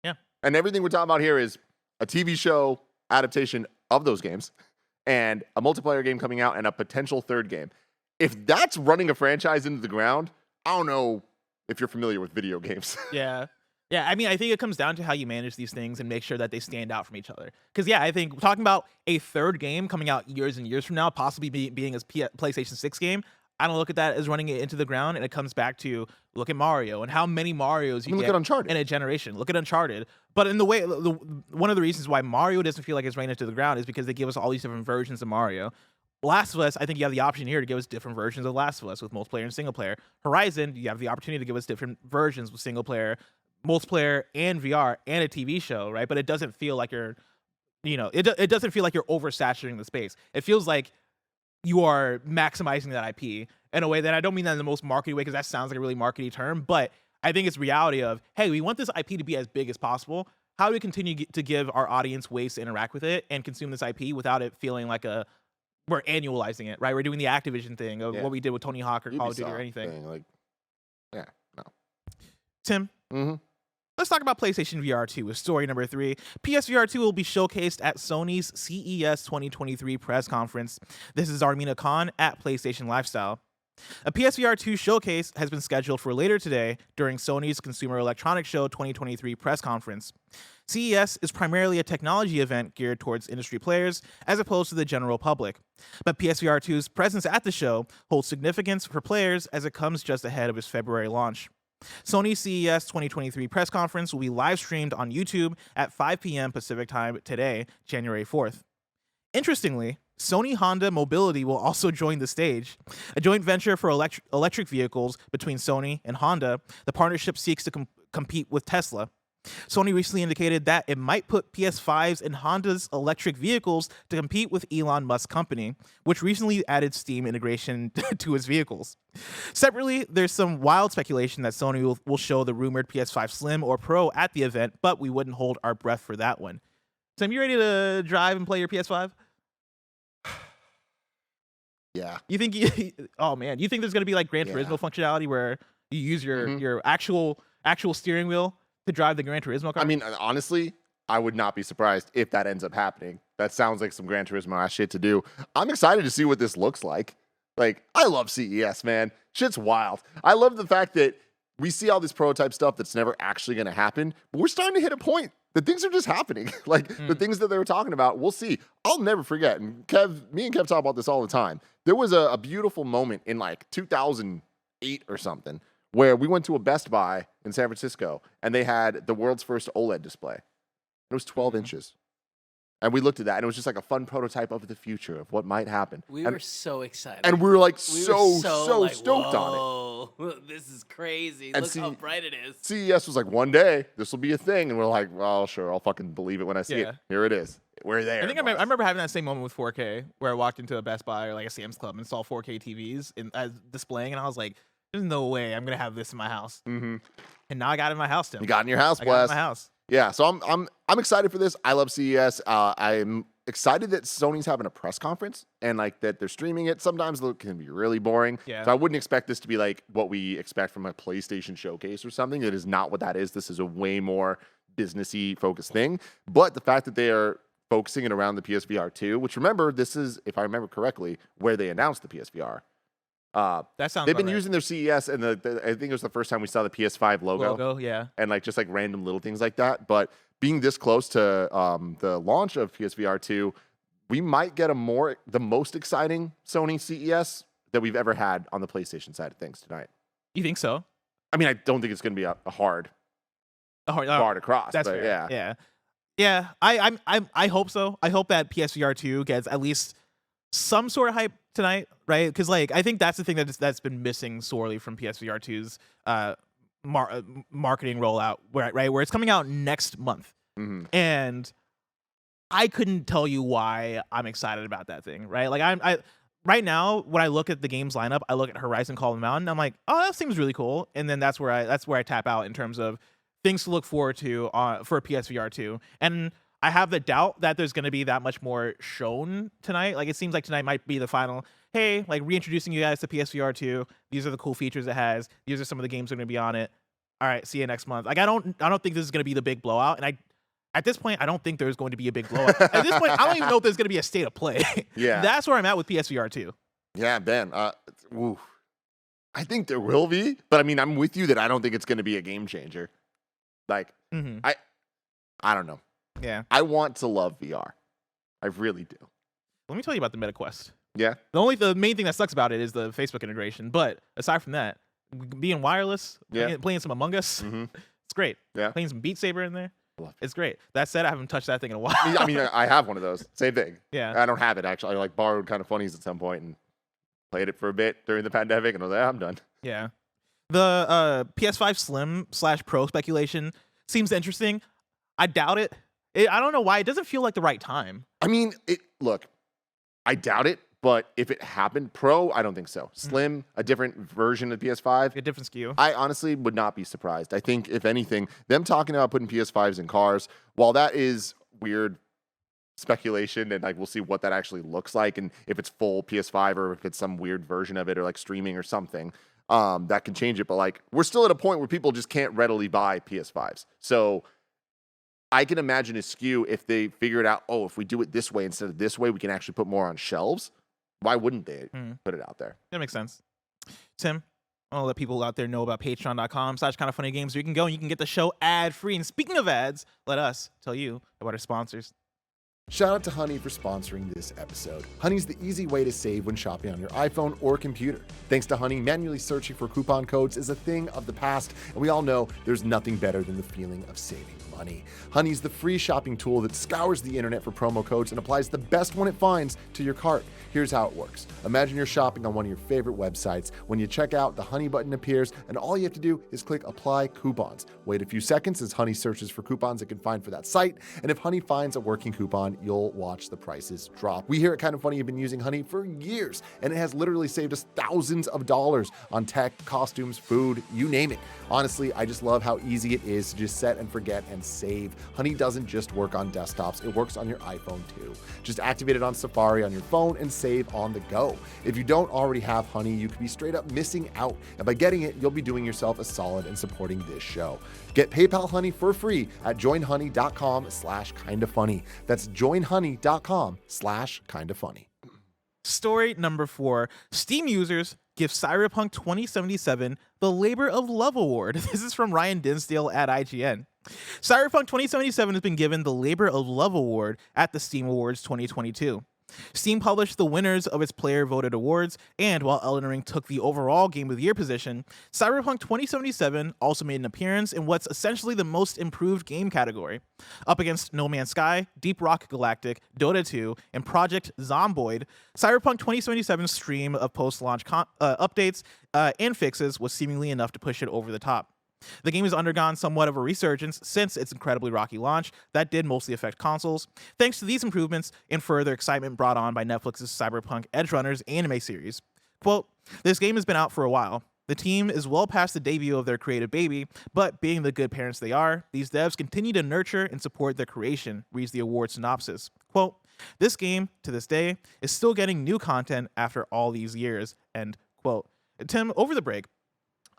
A: Yeah,
B: and everything we're talking about here is a TV show adaptation of those games, and a multiplayer game coming out, and a potential third game. If that's running a franchise into the ground, I don't know if you're familiar with video games.
A: Yeah. Yeah, I mean, I think it comes down to how you manage these things and make sure that they stand out from each other. Because, yeah, I think talking about a third game coming out years and years from now, possibly being a PlayStation 6 game, I don't look at that as running it into the ground. And it comes back to look at Mario and how many Marios you
B: look
A: get
B: at Uncharted.
A: in a generation. Look at Uncharted. But in the way, one of the reasons why Mario doesn't feel like it's running into the ground is because they give us all these different versions of Mario. Last of Us, I think you have the option here to give us different versions of Last of Us with multiplayer and single player. Horizon, you have the opportunity to give us different versions with single player, multiplayer, and VR, and a TV show, right? But it doesn't feel like you're, it doesn't feel like you're oversaturating the space. It feels like you are maximizing that IP in a way that I don't mean that in the most markety way, because that sounds like a really markety term, but I think it's reality of, hey, we want this IP to be as big as possible. How do we continue to give our audience ways to interact with it and consume this IP without it feeling like we're annualizing it, right? We're doing the Activision thing of what we did with Tony Hawk or Call of Duty or anything.
B: No.
A: Tim, let's talk about PlayStation VR 2 with story number 3. PSVR 2 will be showcased at Sony's CES 2023 press conference. This is Zarmena Khan at PlayStation Lifestyle. A PSVR 2 showcase has been scheduled for later today during Sony's Consumer Electronics Show 2023 press conference. CES is primarily a technology event geared towards industry players as opposed to the general public. But PSVR 2's presence at the show holds significance for players as it comes just ahead of its February launch. Sony's CES 2023 press conference will be live streamed on YouTube at 5 p.m. Pacific Time today, January 4th. Interestingly, Sony Honda Mobility will also join the stage. A joint venture for electric vehicles between Sony and Honda, the partnership seeks to compete with Tesla. Sony recently indicated that it might put PS5s in Honda's electric vehicles to compete with Elon Musk's company, which recently added Steam integration to its vehicles. Separately, there's some wild speculation that Sony will show the rumored PS5 Slim or Pro at the event, but we wouldn't hold our breath for that one. Tim, you ready to drive and play your PS5?
B: Yeah.
A: You think oh man, you think there's gonna be like Gran Turismo functionality where you use your actual steering wheel to drive the Gran Turismo car?
B: I mean, honestly, I would not be surprised if that ends up happening. That sounds like some Gran Turismo ass shit to do. I'm excited to see what this looks like. Like, I love CES, man. Shit's wild. I love the fact that we see all this prototype stuff that's never actually going to happen, but we're starting to hit a point that things are just happening. Like, the things that they were talking about, we'll see. I'll never forget. And me and Kev talk about this all the time. There was a beautiful moment in like 2008 or something where we went to a Best Buy in San Francisco and they had the world's first OLED display. It was 12 inches. And we looked at that, and it was just like a fun prototype of the future of what might happen.
D: We were so excited.
B: And we were like
D: so
B: stoked on
D: it. This is crazy.
B: And
D: Look how bright it is.
B: CES was like, one day, this will be a thing. And we're like, well, sure, I'll fucking believe it when I see it. Here it is. We're there.
A: I think I remember having that same moment with 4K where I walked into a Best Buy or like a Sam's Club and saw 4K TVs displaying, and I was like, there's no way I'm going to have this in my house.
B: Mm-hmm.
A: And now I got it in my house, Tim.
B: You got it in your house,
A: I got it in my house.
B: Yeah, so I'm excited for this. I love CES. I'm excited that Sony's having a press conference and like that they're streaming it. Sometimes it can be really boring.
A: Yeah.
B: So I wouldn't expect this to be like what we expect from a PlayStation showcase or something. It is not what that is. This is a way more businessy focused thing. But the fact that they are focusing it around the PSVR 2, which remember, this is, if I remember correctly, where they announced the PSVR.
A: That sounds.
B: They've been using their CES, and I think it was the first time we saw the PS5 logo.
A: Yeah.
B: And like just like random little things like that. But being this close to the launch of PSVR 2, we might get the most exciting Sony CES that we've ever had on the PlayStation side of things tonight.
A: You think so?
B: I mean, I don't think it's going to be a hard bar to cross.
A: That's
B: but
A: fair. Yeah. I hope so. I hope that PSVR 2 gets at least some sort of hype tonight, right? Because like I think that's the thing that's been missing sorely from PSVR 2's marketing rollout, where it's coming out next month, and I couldn't tell you why I'm excited about that thing, right? Like I right now when I look at the game's lineup, I look at Horizon Call of the Mountain, I'm like, oh, that seems really cool, and then that's where I tap out in terms of things to look forward to for PSVR 2, and I have the doubt that there's going to be that much more shown tonight. Like, it seems like tonight might be the final, hey, like, reintroducing you guys to PSVR 2. These are the cool features it has. These are some of the games that are going to be on it. All right, see you next month. Like, I don't think this is going to be the big blowout. And at this point, I don't think there's going to be a big blowout. At this point, I don't even know if there's going to be a state of play.
B: Yeah.
A: That's where I'm at with PSVR 2.
B: Yeah, Ben. I think there will be, but I mean, I'm with you that I don't think it's going to be a game changer. Like, I don't know.
A: Yeah.
B: I want to love VR. I really do.
A: Let me tell you about the MetaQuest.
B: Yeah.
A: The main thing that sucks about it is the Facebook integration. But aside from that, being wireless, playing some Among Us, it's great.
B: Yeah.
A: Playing some Beat Saber in there,
B: love it.
A: It's great. That said, I haven't touched that thing in a while.
B: I mean, I have one of those. Same thing.
A: Yeah.
B: I don't have it, actually. I like borrowed kind of funnies at some point and played it for a bit during the pandemic, and I was like, I'm done.
A: Yeah. The PS5 Slim / Pro speculation seems interesting. I doubt it. I don't know why. It doesn't feel like the right time.
B: I mean, look, I doubt it, but if it happened, Pro, I don't think so. Slim, a different version of PS5.
A: A different SKU.
B: I honestly would not be surprised. I think, if anything, them talking about putting PS5s in cars, while that is weird speculation, and like we'll see what that actually looks like, and if it's full PS5 or if it's some weird version of it or like streaming or something, that can change it. But like, we're still at a point where people just can't readily buy PS5s. So I can imagine a SKU if they figure it out, oh, if we do it this way instead of this way, we can actually put more on shelves. Why wouldn't they put it out there?
A: That makes sense. Tim, I want to let people out there know about patreon.com/kindoffunnygames, where you can go and you can get the show ad-free. And speaking of ads, let us tell you about our sponsors.
E: Shout out to Honey for sponsoring this episode. Honey's the easy way to save when shopping on your iPhone or computer. Thanks to Honey, manually searching for coupon codes is a thing of the past, and we all know there's nothing better than the feeling of saving money. Honey's the free shopping tool that scours the internet for promo codes and applies the best one it finds to your cart. Here's how it works. Imagine you're shopping on one of your favorite websites. When you check out, the Honey button appears, and all you have to do is click Apply Coupons. Wait a few seconds as Honey searches for coupons it can find for that site, and if Honey finds a working coupon, soon, you'll watch the prices drop. We here at Kind of Funny have been using Honey for years, and it has literally saved us thousands of dollars on tech, costumes, food, you name it. Honestly, I just love how easy it is to just set and forget and save. Honey doesn't just work on desktops, it works on your iPhone too. Just activate it on Safari on your phone and save on the go. If you don't already have Honey, you could be straight up missing out. And by getting it, you'll be doing yourself a solid and supporting this show. Get PayPal Honey for free at joinhoney.com/kindafunny. That's joinhoney.com/kindafunny.
A: Story number 4. Steam users give Cyberpunk 2077 the Labor of Love Award. This is from Ryan Dinsdale at IGN. Cyberpunk 2077 has been given the Labor of Love Award at the Steam Awards 2022. Steam published the winners of its player-voted awards, and while Elden Ring took the overall Game of the Year position, Cyberpunk 2077 also made an appearance in what's essentially the most improved game category, up against No Man's Sky, Deep Rock Galactic, Dota 2, and Project Zomboid. Cyberpunk 2077's stream of post-launch updates and fixes was seemingly enough to push it over the top. The game has undergone somewhat of a resurgence since its incredibly rocky launch that did mostly affect consoles, thanks to these improvements and further excitement brought on by Netflix's Cyberpunk Edgerunners anime series. Quote, "This game has been out for a while. The team is well past the debut of their creative baby, but being the good parents they are, these devs continue to nurture and support their creation," reads the award synopsis. Quote, "This game, to this day, is still getting new content after all these years," end quote. Tim, over the break,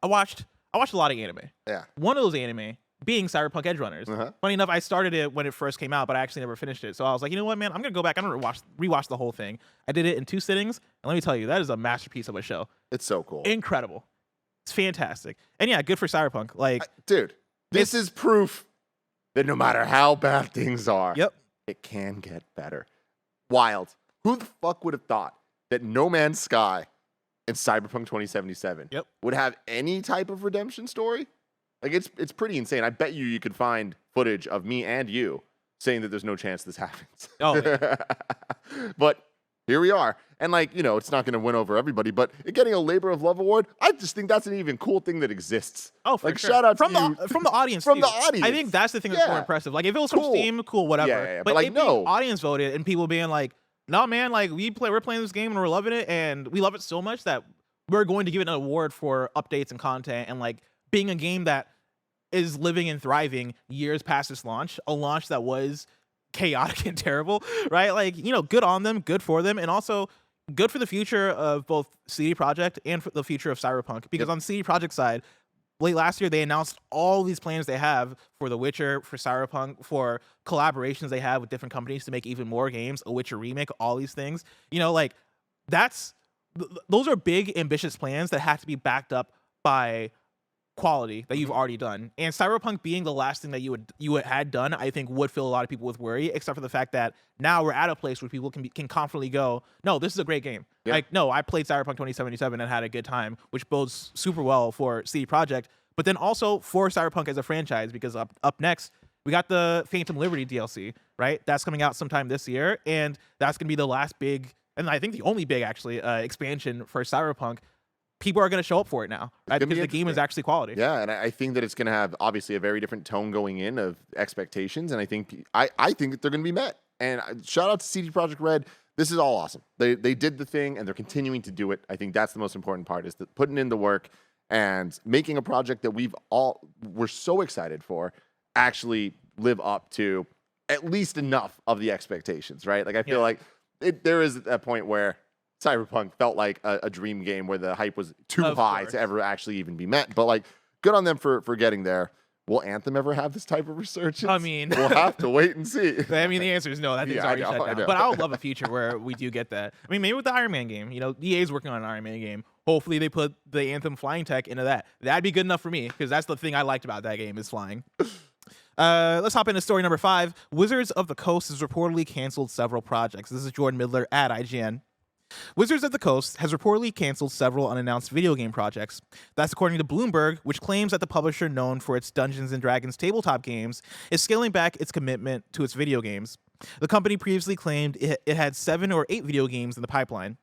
A: I watched a lot of anime.
B: Yeah.
A: One of those anime being Cyberpunk Edgerunners. Funny enough, I started it when it first came out, but I actually never finished it. So I was like, you know what, man? I'm going to go back. I'm going to rewatch the whole thing. I did it in 2 sittings. And let me tell you, that is a masterpiece of a show.
B: It's so cool.
A: Incredible. It's fantastic. And yeah, good for Cyberpunk.
B: Dude, this is proof that no matter how bad things are,
A: Yep.
B: it can get better. Wild. Who the fuck would have thought that No Man's Sky and Cyberpunk 2077 would have any type of redemption story? Like, it's pretty insane. I bet you could find footage of me and you saying that there's no chance this happens.
A: Oh, yeah.
B: But here we are. And it's not going to win over everybody, but getting a Labor of Love award, I just think that's an even cool thing that exists.
A: Oh, for sure.
B: Shout out
A: from
B: to you.
A: from the audience.
B: From
A: too.
B: the audience.
A: I think that's the thing that's more impressive. Like, if it was from Steam, cool, whatever.
B: Yeah.
A: But
B: like,
A: it being
B: no.
A: audience voted and people being like, no, man, like we're playing this game and we're loving it, and we love it so much that we're going to give it an award for updates and content, and like being a game that is living and thriving years past its launch, a launch that was chaotic and terrible, right? Like, good on them, good for them, and also good for the future of both CD Projekt and for the future of Cyberpunk. Because on CD Projekt side, late last year, they announced all these plans they have for The Witcher, for Cyberpunk, for collaborations they have with different companies to make even more games, a Witcher remake, all these things. Those are big, ambitious plans that have to be backed up by quality that you've already done. And Cyberpunk being the last thing that you had done, I think would fill a lot of people with worry, except for the fact that now we're at a place where people can confidently go, no, this is a great game.
B: Yeah.
A: Like, no, I played Cyberpunk 2077 and had a good time, which bodes super well for CD Projekt, but then also for Cyberpunk as a franchise, because up next, we got the Phantom Liberty DLC, right? That's coming out sometime this year, and that's going to be the last big, and I think the only big, actually, expansion for Cyberpunk. People are going to show up for it now, right? Because the game is actually quality.
B: Yeah, and I think that it's going to have, obviously, a very different tone going in of expectations, and I think that they're going to be met. And shout out to CD Projekt Red. This is all awesome. They did the thing, and they're continuing to do it. I think that's the most important part, is that putting in the work and making a project that we're so excited for actually live up to at least enough of the expectations, right? Like, I feel like there is a point where Cyberpunk felt like a dream game where the hype was too high to ever actually even be met. But like, good on them for getting there. Will Anthem ever have this type of resurgence?
A: I mean,
B: we'll have to wait and see.
A: I mean, the answer is no. That thing's already shut down. But I would love a future where we do get that. I mean, maybe with the Iron Man game. EA's working on an Iron Man game. Hopefully, they put the Anthem flying tech into that. That'd be good enough for me, because that's the thing I liked about that game, is flying. Let's hop into story number 5. Wizards of the Coast has reportedly canceled several projects. This is Jordan Middler at IGN. Wizards of the Coast has reportedly canceled several unannounced video game projects. That's according to Bloomberg, which claims that the publisher, known for its Dungeons & Dragons tabletop games, is scaling back its commitment to its video games. The company previously claimed it had 7 or 8 video games in the pipeline.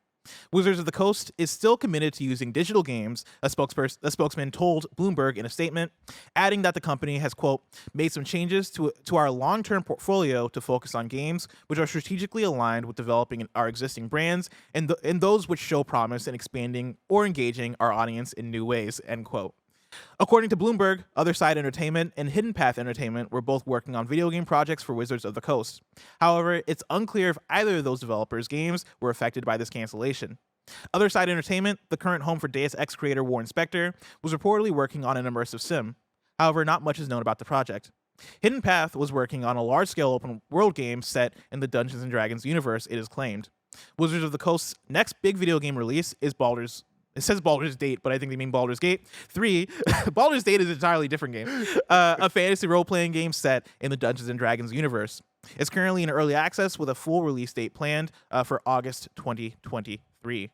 A: Wizards of the Coast is still committed to using digital games, a spokesman told Bloomberg in a statement, adding that the company has, quote, made some changes to our long-term portfolio to focus on games which are strategically aligned with developing our existing brands and those which show promise in expanding or engaging our audience in new ways, end quote. According to Bloomberg, Other Side Entertainment and Hidden Path Entertainment were both working on video game projects for Wizards of the Coast. However, it's unclear if either of those developers' games were affected by this cancellation. Other Side Entertainment, the current home for Deus Ex creator Warren Spector, was reportedly working on an immersive sim. However, not much is known about the project. Hidden Path was working on a large-scale open-world game set in the Dungeons & Dragons universe, it is claimed. Wizards of the Coast's next big video game release is It says Baldur's Gate, but I think they mean Baldur's Gate 3. Baldur's Gate is an entirely different game. A fantasy role-playing game set in the Dungeons & Dragons universe. It's currently in early access with a full release date planned for August 2023.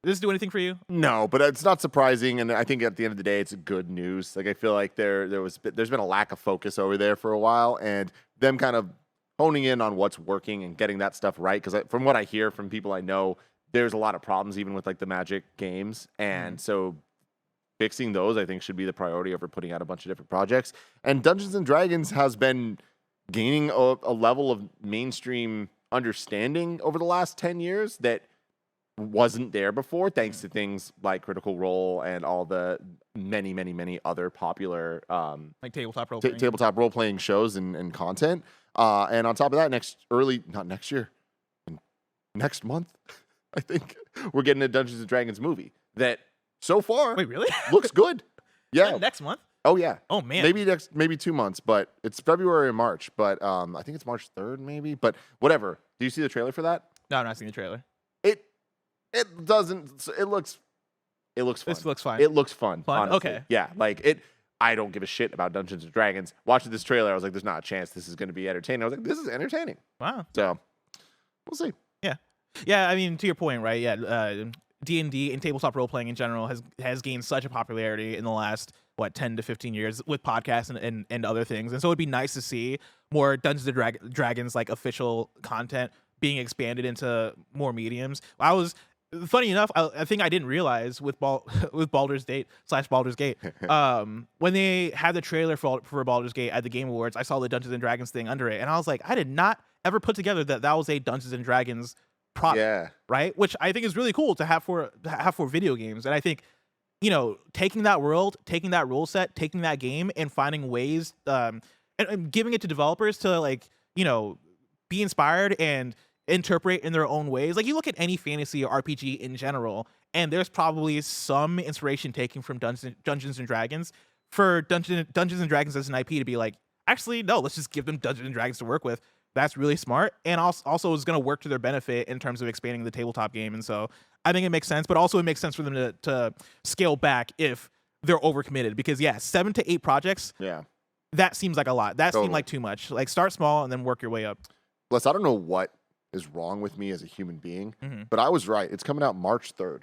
A: Does this do anything for you?
B: No, but it's not surprising, and I think at the end of the day, it's good news. Like I feel like there's been a lack of focus over there for a while, and them kind of honing in on what's working and getting that stuff right. Because from what I hear from people I know, there's a lot of problems even with like the Magic games, and so fixing those I think should be the priority over putting out a bunch of different projects. And Dungeons and Dragons has been gaining a level of mainstream understanding over the last 10 years that wasn't there before, thanks to things like Critical Role and all the many other popular
A: Like tabletop role-playing.
B: tabletop role-playing shows and content. And on top of that, next month, I think we're getting a Dungeons and Dragons movie that so far
A: Wait, really?
B: looks good. Yeah.
A: Next month?
B: Oh yeah.
A: Oh, man.
B: Maybe 2 months, but it's February or March. But I think it's March 3rd, maybe. But whatever. Do you see the trailer for that?
A: No, I'm not seeing the trailer.
B: It doesn't. It looks fun.
A: This looks fine.
B: It looks fun.
A: Fun?
B: Honestly.
A: Okay.
B: Yeah. Like it. I don't give a shit about Dungeons and Dragons. Watching this trailer, I was like, "There's not a chance this is going to be entertaining." I was like, "This is entertaining."
A: Wow.
B: So we'll see.
A: Yeah, I mean, to your point, right? Yeah, D&D and tabletop role-playing in general has gained such a popularity in the last, 10 to 15 years with podcasts and other things. And so it'd be nice to see more Dungeons and Dragons, like, official content being expanded into more mediums. Funny enough, I think I didn't realize with Baldur's Gate /Baldur's Gate, when they had the trailer for Baldur's Gate at the Game Awards, I saw the Dungeons and Dragons thing under it, and I was like, I did not ever put together that was a Dungeons and Dragons product,
B: Yeah.
A: right? Which I think is really cool to have for video games. And I think, taking that world, taking that rule set, taking that game, and finding ways, and giving it to developers to be inspired and interpret in their own ways. Like you look at any fantasy or RPG in general, and there's probably some inspiration taken from Dungeons and Dragons. For Dungeons and Dragons as an IP to be like, actually, no, let's just give them Dungeons and Dragons to work with. That's really smart, and also is going to work to their benefit in terms of expanding the tabletop game. And so I think it makes sense, but also it makes sense for them to scale back if they're overcommitted. Because 7 to 8 projects, that seems like a lot. That seemed like too much. Like start small and then work your way up.
B: Plus, I don't know what is wrong with me as a human being, but I was right. It's coming out March 3rd.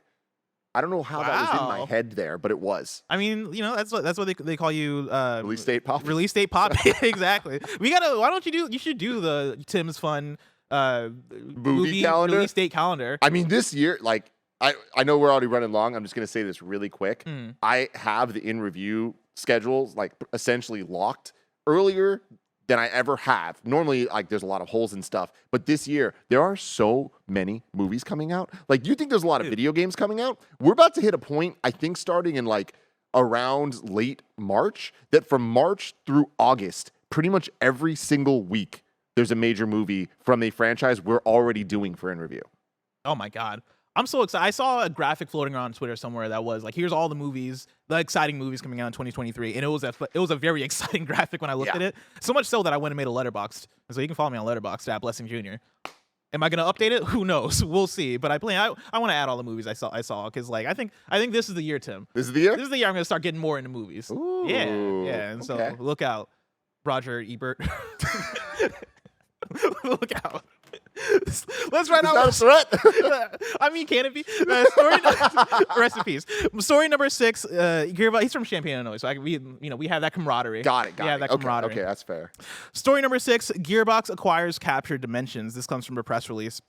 B: I don't know how that was in my head there, but it was.
A: I mean, that's what they call you.
B: Release date pop.
A: Release date pop. Exactly. Why don't you should do the Tim's Fun movie
B: calendar?
A: Release date calendar.
B: I mean, this year, like, I know we're already running long. I'm just going to say this really quick. I have the in-review schedules, like, essentially locked earlier than I ever have. Normally, like, there's a lot of holes and stuff. But this year, there are so many movies coming out. Like, you think there's a lot of video games coming out? We're about to hit a point, I think, starting in, like, around late March, that from March through August, pretty much every single week, there's a major movie from a franchise we're already doing for in-review.
A: Oh, my God. I'm so excited. I saw a graphic floating around Twitter somewhere that was like, here's all the movies, the exciting movies coming out in 2023. And it was a very exciting graphic when I looked at it. So much so that I went and made a Letterboxd. So you can follow me on Letterboxd at Blessing Jr. Am I gonna update it? Who knows? We'll see. But I want to add all the movies I saw because like I think this is the year, Tim.
B: This is the year?
A: This is the year I'm gonna start getting more into movies.
B: Ooh,
A: yeah. And so look out, Roger Ebert. Look out. Let's write out.
B: Is that a threat?
A: I mean, can it be? Rest in peace. Story number 6. Gearbox. He's from Champaign, Illinois, so we have that camaraderie.
B: Got it.
A: Yeah, that camaraderie.
B: Okay, that's fair.
A: Story number 6. Gearbox acquires Captured Dimensions. This comes from a press release.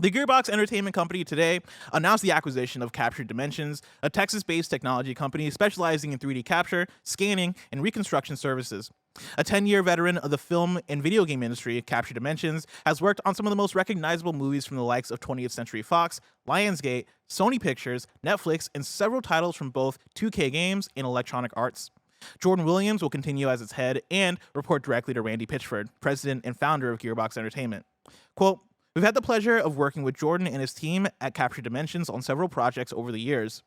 A: The Gearbox Entertainment Company today announced the acquisition of Captured Dimensions, a Texas-based technology company specializing in 3D capture, scanning, and reconstruction services. A 10-year veteran of the film and video game industry, Captured Dimensions has worked on some of the most recognizable movies from the likes of 20th Century Fox, Lionsgate, Sony Pictures, Netflix, and several titles from both 2K Games and Electronic Arts. Jordan Williams will continue as its head and report directly to Randy Pitchford, president and founder of Gearbox Entertainment. Quote, "We've had the pleasure of working with Jordan and his team at Captured Dimensions on several projects over the years.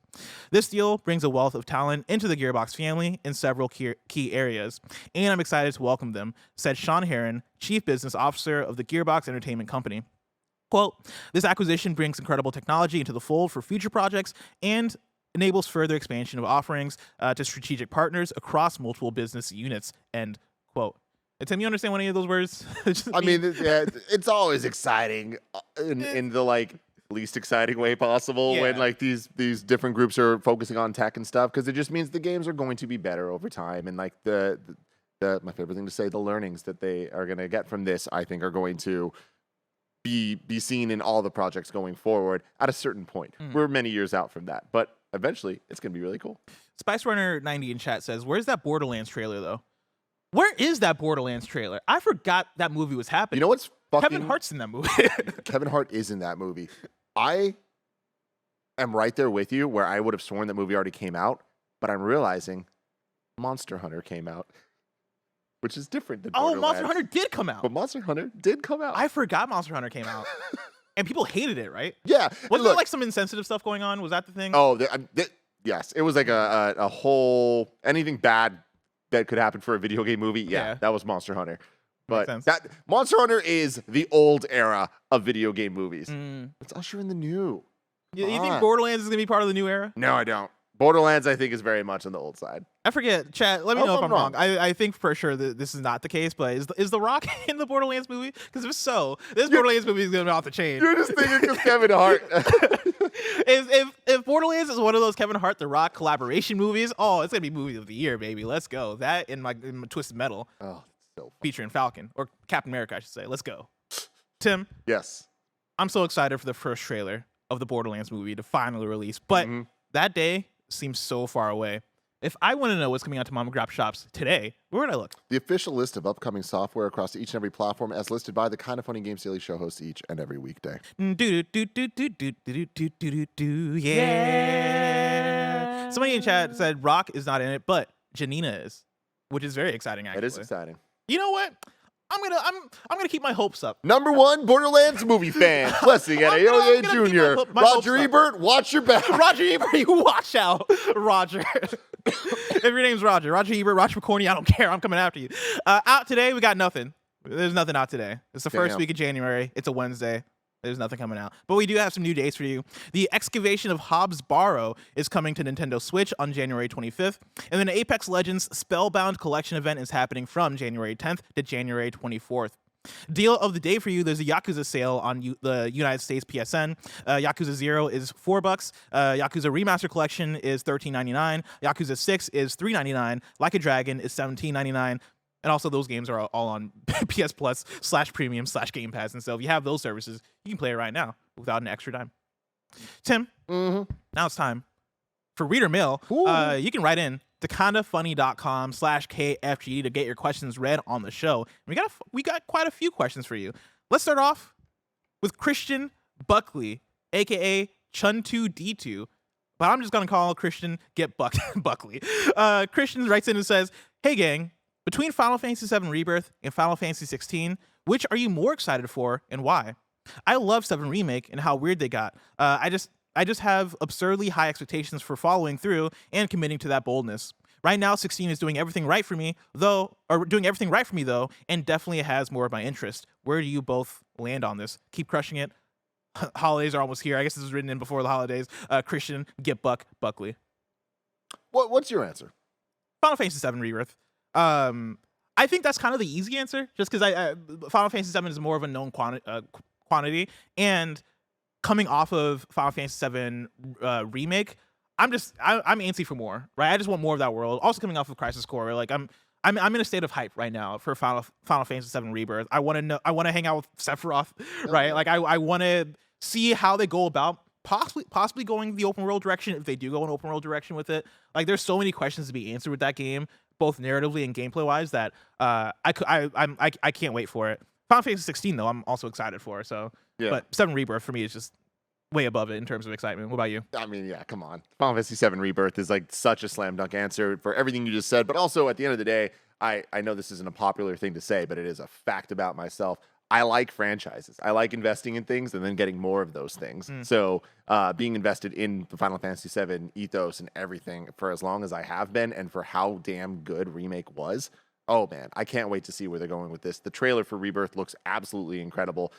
A: This deal brings a wealth of talent into the Gearbox family in several key areas, and I'm excited to welcome them," said Sean Heron, Chief Business Officer of the Gearbox Entertainment Company. Quote, "This acquisition brings incredible technology into the fold for future projects and enables further expansion of offerings to strategic partners across multiple business units," end quote. Tim, you understand any of those words?
B: I mean, yeah, it's always exciting in the like least exciting way possible when like these different groups are focusing on tech and stuff, because it just means the games are going to be better over time, and like the my favorite thing to say, the learnings that they are going to get from this, I think, are going to be seen in all the projects going forward at a certain point. We're many years out from that, but eventually it's going to be really cool.
A: Spice Runner 90 in chat says, "Where's that Borderlands trailer though?" Where is that Borderlands trailer? I forgot that movie was happening.
B: You know what's fucking...
A: Kevin Hart's in that movie.
B: Kevin Hart is in that movie. I am right there with you where I would have sworn that movie already came out, but I'm realizing Monster Hunter came out, which is different than Borderlands.
A: Monster Hunter did come out.
B: But Monster Hunter did come out.
A: I forgot Monster Hunter came out. And people hated it, right?
B: Yeah.
A: Wasn't there like some insensitive stuff going on? Was that the thing?
B: Oh, yes. It was like a whole... Anything bad that could happen for a video game movie, yeah. That was Monster Hunter. But that Monster Hunter is the old era of video game movies. Let's usher in the new.
A: You think Borderlands is going to be part of the new era?
B: No, I don't. Borderlands, I think, is very much on the old side.
A: I forget. Chat, let me know if I'm wrong. I think for sure that this is not the case, but is The Rock in the Borderlands movie? Because if so, this Borderlands movie is going to be off the chain.
B: You're just thinking because Kevin Hart.
A: If Borderlands is one of those Kevin Hart, The Rock collaboration movies, oh, it's going to be movie of the year, baby. Let's go. That in my Twisted Metal.
B: Oh, so fun.
A: Featuring Falcon, or Captain America, I should say. Let's go. Tim?
B: Yes.
A: I'm so excited for the first trailer of the Borderlands movie to finally release, but that day seems so far away. If I want to know what's coming out to mom and grab shops today, where would I look?
B: The official list of upcoming software across each and every platform as listed by the Kinda Funny Games Daily Show hosts each and every weekday.
A: Yeah. Somebody in chat said Rock is not in it, but Janina is, which is very exciting, actually.
B: It is exciting.
A: You know what? I'm gonna keep my hopes up.
B: Number one Borderlands movie fan, blessing at AOA Jr. Roger Ebert, watch your back.
A: Roger Ebert, you watch out, Roger. If your name's Roger Ebert, Roger McCorney, I don't care. I'm coming after you. Out today, we got nothing. There's nothing out today. It's the first week of January. It's a Wednesday. There's nothing coming out. But we do have some new dates for you. The Excavation of Hobbs Barrow is coming to Nintendo Switch on January 25th. And then Apex Legends Spellbound Collection event is happening from January 10th to January 24th. Deal of the day for you, there's a Yakuza sale on the United States PSN. Yakuza 0 is $4. Yakuza Remaster Collection is $13.99. Yakuza 6 is $3.99. Like a Dragon is $17.99. And also those games are all on PS Plus /Premium/Game Pass. And so if you have those services, you can play it right now without an extra dime. Tim, now it's time for Reader Mail. You can write in to kindafunny.com/KFG to get your questions read on the show. And we got quite a few questions for you. Let's start off with Christian Buckley, a.k.a. Chun2D2. But I'm just going to call Christian Buckley. Christian writes in and says, "Hey, gang. Between Final Fantasy VII Rebirth and Final Fantasy XVI, which are you more excited for and why? I love 7 Remake and how weird they got. I just have absurdly high expectations for following through and committing to that boldness. Right now, 16 is doing everything right for me, though, and definitely has more of my interest. Where do you both land on this? Keep crushing it. Holidays are almost here. I guess this was written in before the holidays. Christian, Buckley.
B: What's your answer?
A: Final Fantasy VII Rebirth. I think that's kind of the easy answer, just because Final Fantasy VII is more of a known quantity, and coming off of Final Fantasy VII Remake, I'm antsy for more, right? I just want more of that world. Also coming off of Crisis Core, like I'm in a state of hype right now for Final Fantasy VII Rebirth. I want to hang out with Sephiroth, right? Like I want to see how they go about possibly going the open world direction if they do go an open world direction with it. Like there's so many questions to be answered with that game, both narratively and gameplay wise, that I can't wait for it. Final Fantasy 16 though, I'm also excited for. So,
B: Yeah.
A: but 7 Rebirth for me is just way above it in terms of excitement. What about you?
B: I mean, yeah, come on. Final Fantasy 7 Rebirth is like such a slam dunk answer for everything you just said. But also at the end of the day, I know this isn't a popular thing to say, but it is a fact about myself. I like franchises. I like investing in things and then getting more of those things. So being invested in the Final Fantasy 7 ethos and everything for as long as I have been, and for how damn good Remake was, oh man, I can't wait to see where they're going with this. The trailer for Rebirth looks absolutely incredible.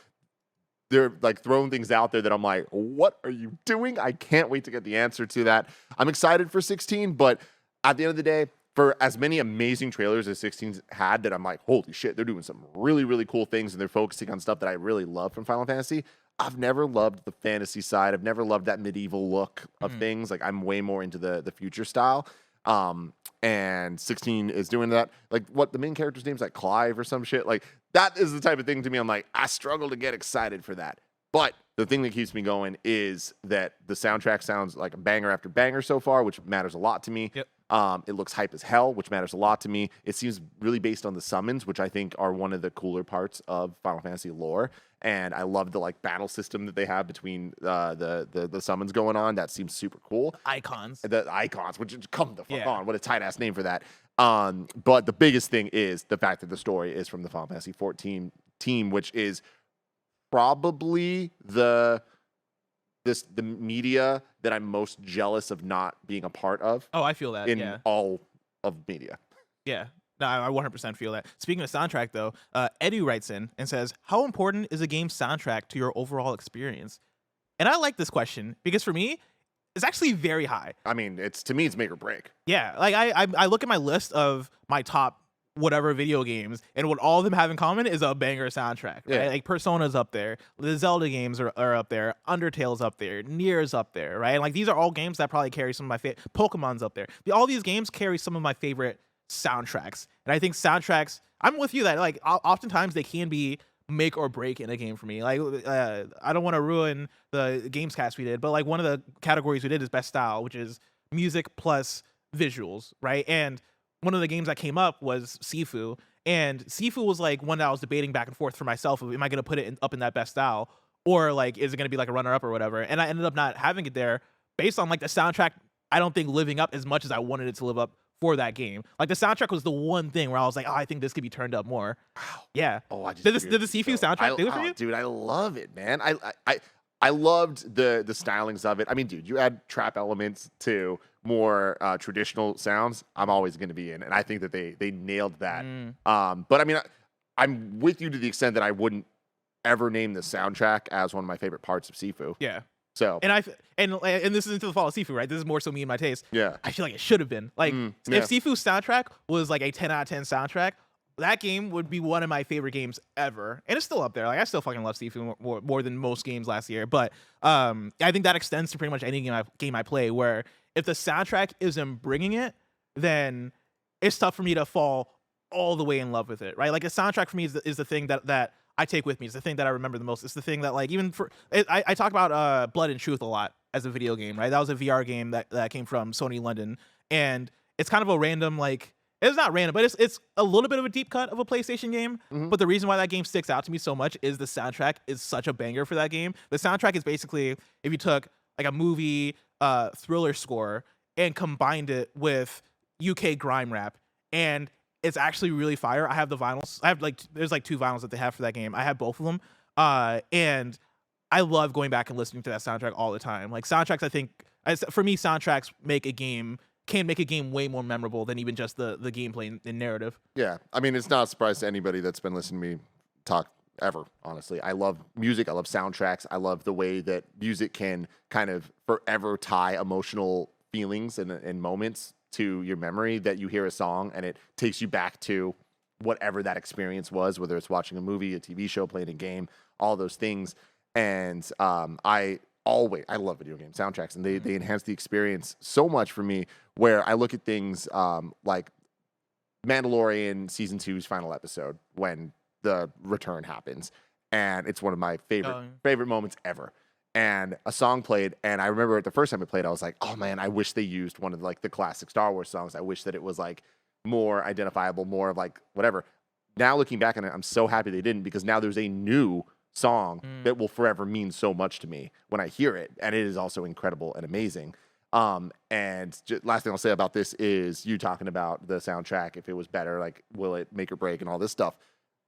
B: They're like throwing things out there that I'm like, what are you doing? I can't wait to get the answer to that. I'm excited for 16, but at the end of the day, for as many amazing trailers as 16's had, that I'm like, holy shit, they're doing some really, really cool things and they're focusing on stuff that I really love from Final Fantasy. I've never loved the fantasy side. I've never loved that medieval look of things. Like I'm way more into the future style. And 16 is doing that. Like what the main character's name's like Clive or some shit. Like that is the type of thing to me. I'm like, I struggle to get excited for that. But the thing that keeps me going is that the soundtrack sounds like a banger after banger so far, which matters a lot to me.
A: Yep.
B: It looks hype as hell, which matters a lot to me. It seems really based on the summons, which I think are one of the cooler parts of Final Fantasy lore. And I love the like battle system that they have between the summons going on. That seems super cool.
A: Icons.
B: The icons, which come the fuck
A: Yeah.
B: on. What a tight ass name for that. But the biggest thing is the fact that the story is from the Final Fantasy 14 team, which is probably the media that I'm most jealous of not being a part of
A: Oh, I feel that.
B: in
A: Yeah.
B: all of media.
A: Yeah. No, I 100% feel that. Speaking of soundtrack, though, Edu writes in and says, how important is a game's soundtrack to your overall experience? And I like this question because for me, it's actually very high.
B: I mean, to me, it's make or break.
A: Yeah. Like I look at my list of my top whatever video games, and what all of them have in common is a banger soundtrack. Right?
B: Yeah.
A: Like Persona's up there, the Zelda games are up there, Undertale's up there, Nier's up there, right? Like these are all games that probably carry some of my favorite. Pokemon's up there. All these games carry some of my favorite soundtracks, and I think soundtracks. I'm with you that like oftentimes they can be make or break in a game for me. Like I don't want to ruin the Gamescast we did, but like one of the categories we did is best style, which is music plus visuals, right? And one of the games that came up was Sifu, and Sifu was like one that I was debating back and forth for myself of, am I going to put it up in that best style, or like is it going to be like a runner up or whatever? And I ended up not having it there based on like the soundtrack. I don't think living up as much as I wanted it to live up for that game. Like the soundtrack was the one thing where I was like, oh, I think this could be turned up more. Wow. Yeah.
B: Oh, I just
A: did the
B: figured
A: Sifu
B: so.
A: soundtrack do it for you?
B: Dude, I love it, man. I loved the stylings of it. I mean, dude, you add trap elements to more traditional sounds, I'm always going to be in, and I think that they nailed that. But I mean, I'm with you to the extent that I wouldn't ever name the soundtrack as one of my favorite parts of Sifu.
A: Yeah.
B: So
A: and this isn't to the fault of Sifu, right? This is more so me and my taste.
B: yeah,
A: I feel like it should have been like
B: yeah.
A: if Sifu's soundtrack was like a 10 out of 10 soundtrack, that game would be one of my favorite games ever, and it's still up there. Like I still fucking love Sifu more than most games last year. But I think that extends to pretty much any game I play. Where if the soundtrack isn't bringing it, then it's tough for me to fall all the way in love with it, right? Like a soundtrack for me is the thing that I take with me. It's the thing that I remember the most. It's the thing that like even for I talk about Blood and Truth a lot as a video game, right? That was a VR game that came from Sony London, and it's kind of a random like. It's not random, but it's a little bit of a deep cut of a PlayStation game. But the reason why that game sticks out to me so much is the soundtrack is such a banger for that game. The soundtrack is basically if you took like a movie thriller score and combined it with UK grime rap, and it's actually really fire. I have the vinyls. There's like 2 vinyls that they have for that game. I have both of them, and I love going back and listening to that soundtrack all the time. Like soundtracks, I think for me, soundtracks can make a game way more memorable than even just the gameplay and narrative.
B: Yeah, I mean, it's not a surprise to anybody that's been listening to me talk ever, honestly. I love music. I love soundtracks. I love the way that music can kind of forever tie emotional feelings and moments to your memory, that you hear a song and it takes you back to whatever that experience was, whether it's watching a movie, a TV show, playing a game, all those things. And I love video game soundtracks, and they enhance the experience so much for me, where I look at things like Mandalorian Season 2's final episode when the return happens, and it's one of my favorite moments ever. and a song played, and I remember the first time it played, I was like, oh man, I wish they used one of like the classic Star Wars songs. I wish that it was like more identifiable, more of like whatever. Now looking back on it, I'm so happy they didn't, because now there's a new song that will forever mean so much to me when I hear it, and it is also incredible and amazing. And last thing I'll say about this is you talking about the soundtrack, if it was better, like will it make or break and all this stuff.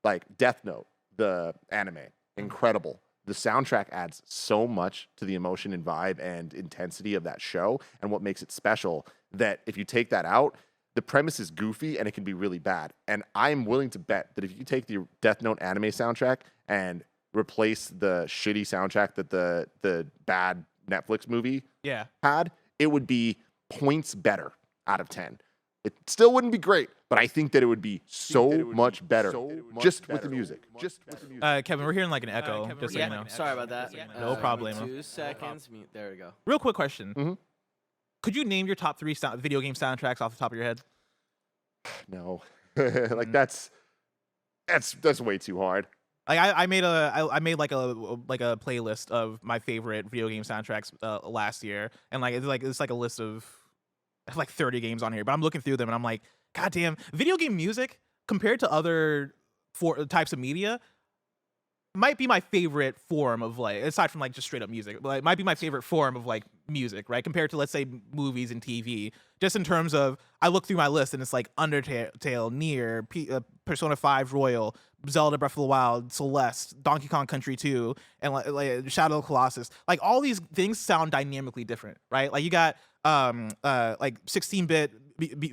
B: Like Death Note, the anime, incredible. The soundtrack adds so much to the emotion and vibe and intensity of that show, and what makes it special, that if you take that out, the premise is goofy and it can be really bad. And I'm willing to bet that if you take the Death Note anime soundtrack and replace the shitty soundtrack that the bad Netflix movie had, it would be points better out of 10. It still wouldn't be great, but I think that it would be so much better just with the music.
A: Kevin, we're hearing like an echo. Just so you know.
D: Sorry about that.
A: No problem.
D: 2 seconds. There we go.
A: Real quick question. Could you name your top 3 video game soundtracks off the top of your head?
B: No. Like that's way too hard.
A: Like I made like a playlist of my favorite video game soundtracks last year, and it's like a list of like 30 games on here. But I'm looking through them and I'm like, God damn, video game music compared to other types of media might be my favorite form of, like, aside from like just straight up music, but it might be my favorite form of like music, right? Compared to, let's say, movies and TV, just in terms of, I look through my list and it's like Undertale, Nier, Persona 5 Royal, Zelda Breath of the Wild, Celeste, Donkey Kong Country 2, and like Shadow of the Colossus. Like all these things sound dynamically different, right? Like you got like 16-bit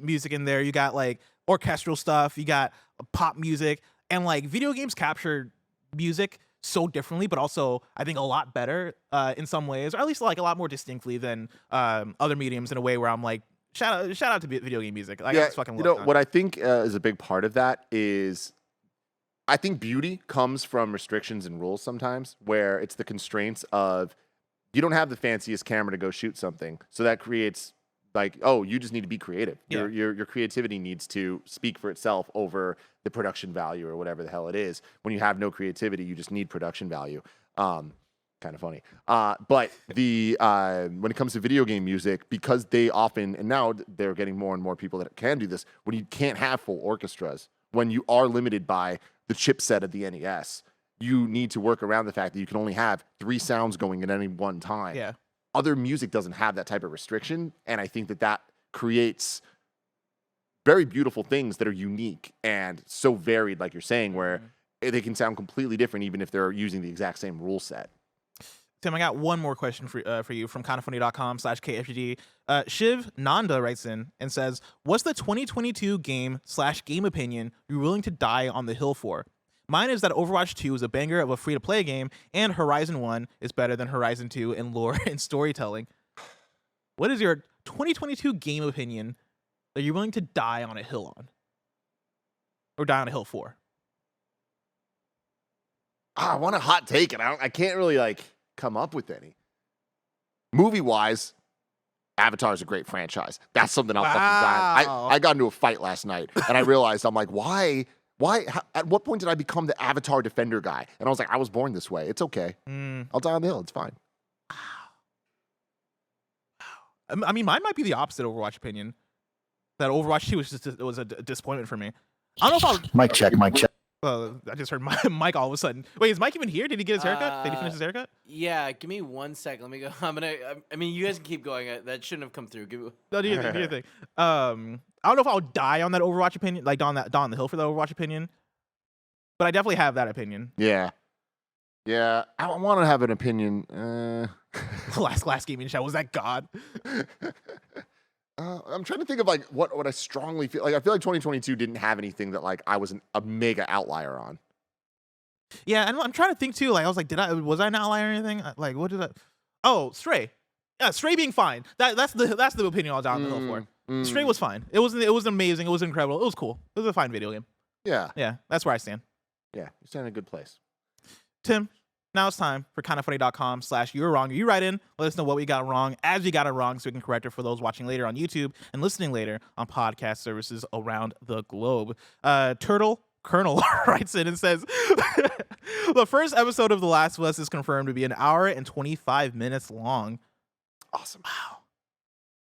A: music in there, you got like orchestral stuff, you got pop music, and like video games capture music so differently, but also I think a lot better in some ways, or at least like a lot more distinctly than other mediums, in a way where I'm like, shout out to video game music. Like,
B: yeah,
A: fucking
B: what I think is a big part of that is, I think beauty comes from restrictions and rules sometimes, where it's the constraints of, you don't have the fanciest camera to go shoot something, so that creates like, oh, you just need to be creative.
A: Yeah.
B: Your creativity needs to speak for itself over the production value or whatever the hell it is. When you have no creativity, you just need production value. Kind of funny. But when it comes to video game music, because they often, and now they're getting more and more people that can do this, when you can't have full orchestras, when you are limited by the chipset of the NES, you need to work around the fact that you can only have 3 sounds going at any one time.
A: Yeah.
B: Other music doesn't have that type of restriction, and I think that creates very beautiful things that are unique and so varied, like you're saying, where they can sound completely different even if they're using the exact same rule set.
A: Tim, I got one more question for you from kindafunny.com/KFGD. Shiv Nanda writes in and says, what's the 2022 game/game opinion you're willing to die on the hill for? Mine is that Overwatch 2 is a banger of a free-to-play game, and Horizon 1 is better than Horizon 2 in lore and storytelling. What is your 2022 game opinion that you're willing to die on a hill on? Or die on a hill for?
B: I want a hot take, and I can't really like come up with any. Movie-wise, Avatar is a great franchise. That's something I'll fucking die on. I got into a fight last night, and I realized, I'm like, why? At what point did I become the Avatar defender guy? And I was like, I was born this way. It's okay. I'll die on the hill. It's fine.
A: I mean, mine might be the opposite Overwatch opinion. That Overwatch 2 was a disappointment for me. I don't know if I'll...
E: Mic check.
A: I just heard Mike all of a sudden. Wait, is Mike even here? Did he get his haircut? Did he finish his haircut?
D: Yeah, give me 1 second. Let me go. I mean, you guys can keep going. That shouldn't have come through.
A: No, do your thing. I don't know if I'll die on that Overwatch opinion, like on the hill for the Overwatch opinion, but I definitely have that opinion.
B: Yeah. I want to have an opinion.
A: Last gaming show was that God.
B: I'm trying to think of like what I strongly feel like. I feel like 2022 didn't have anything that like I was a mega outlier on.
A: Yeah, and I'm trying to think too. Like I was like, was I an outlier or anything? Like what did that? Oh, Stray. Yeah, Stray being fine. That's the opinion I'll die on the hill for. Stray was fine. It was amazing. It was incredible. It was cool. It was a fine video game.
B: Yeah,
A: that's where I stand.
B: Yeah, you're standing in a good place.
A: Tim, now it's time for kindafunny.com/you're wrong. You write in, let us know what we got wrong as we got it wrong, so we can correct it for those watching later on YouTube and listening later on podcast services around the globe. Turtle, Colonel writes in and says, the first episode of The Last of Us is confirmed to be 1 hour and 25 minutes long.
B: Awesome.
A: Wow.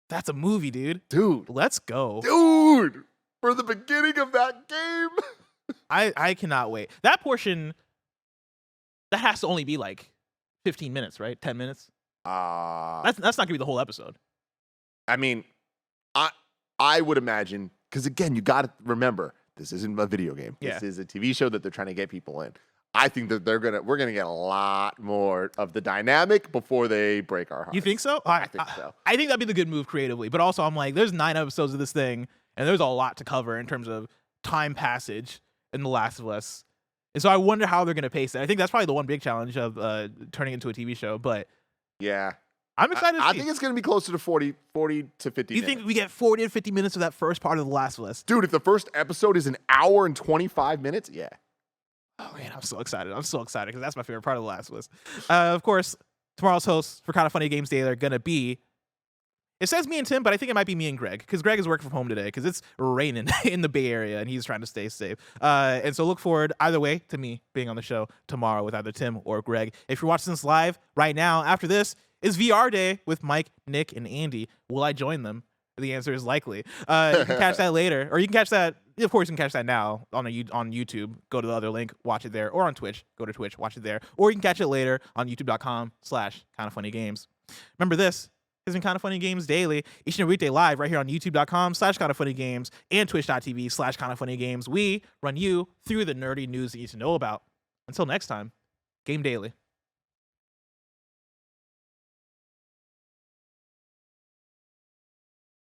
A: That's a movie, dude.
B: Dude.
A: Let's go.
B: Dude. For the beginning of that game.
A: I cannot wait. That portion, that has to only be like 15 minutes, right? 10 minutes? That's not going to be the whole episode.
B: I mean, I would imagine, because again, you got to remember, this isn't a video game. This is a TV show that they're trying to get people in. I think that we're gonna get a lot more of the dynamic before they break our hearts.
A: You think so?
B: I think so.
A: I think that'd be the good move creatively. But also, I'm like, there's 9 episodes of this thing, and there's a lot to cover in terms of time passage in The Last of Us. And so I wonder how they're gonna pace it. I think that's probably the one big challenge of turning it into a TV show. But
B: yeah,
A: I'm excited.
B: I think it's gonna be closer to 40 to 50.
A: You think we get 40 to 50 minutes of that first part of The Last of Us?
B: Dude, if the first episode is 1 hour and 25 minutes, yeah.
A: Oh man, I'm so excited. I'm so excited because that's my favorite part of The Last of Us. Of course, tomorrow's hosts for Kind of Funny Games Day are gonna be. It says me and Tim, but I think it might be me and Greg because Greg is working from home today because it's raining in the Bay Area and he's trying to stay safe. And so look forward either way to me being on the show tomorrow with either Tim or Greg. If you're watching this live right now, after this is VR Day with Mike, Nick, and Andy. Will I join them? The answer is likely. You can catch that later, or you can catch that. Of course, you can catch that now on YouTube. Go to the other link, watch it there, or on Twitch. Go to Twitch, watch it there, or you can catch it later on YouTube.com/kindoffunnygames. Remember, this has been Kind of Funny Games Daily, each and every weekday live right here on YouTube.com/kindoffunnygames and Twitch.tv/kindoffunnygames. We run you through the nerdy news that you need to know about. Until next time, game daily.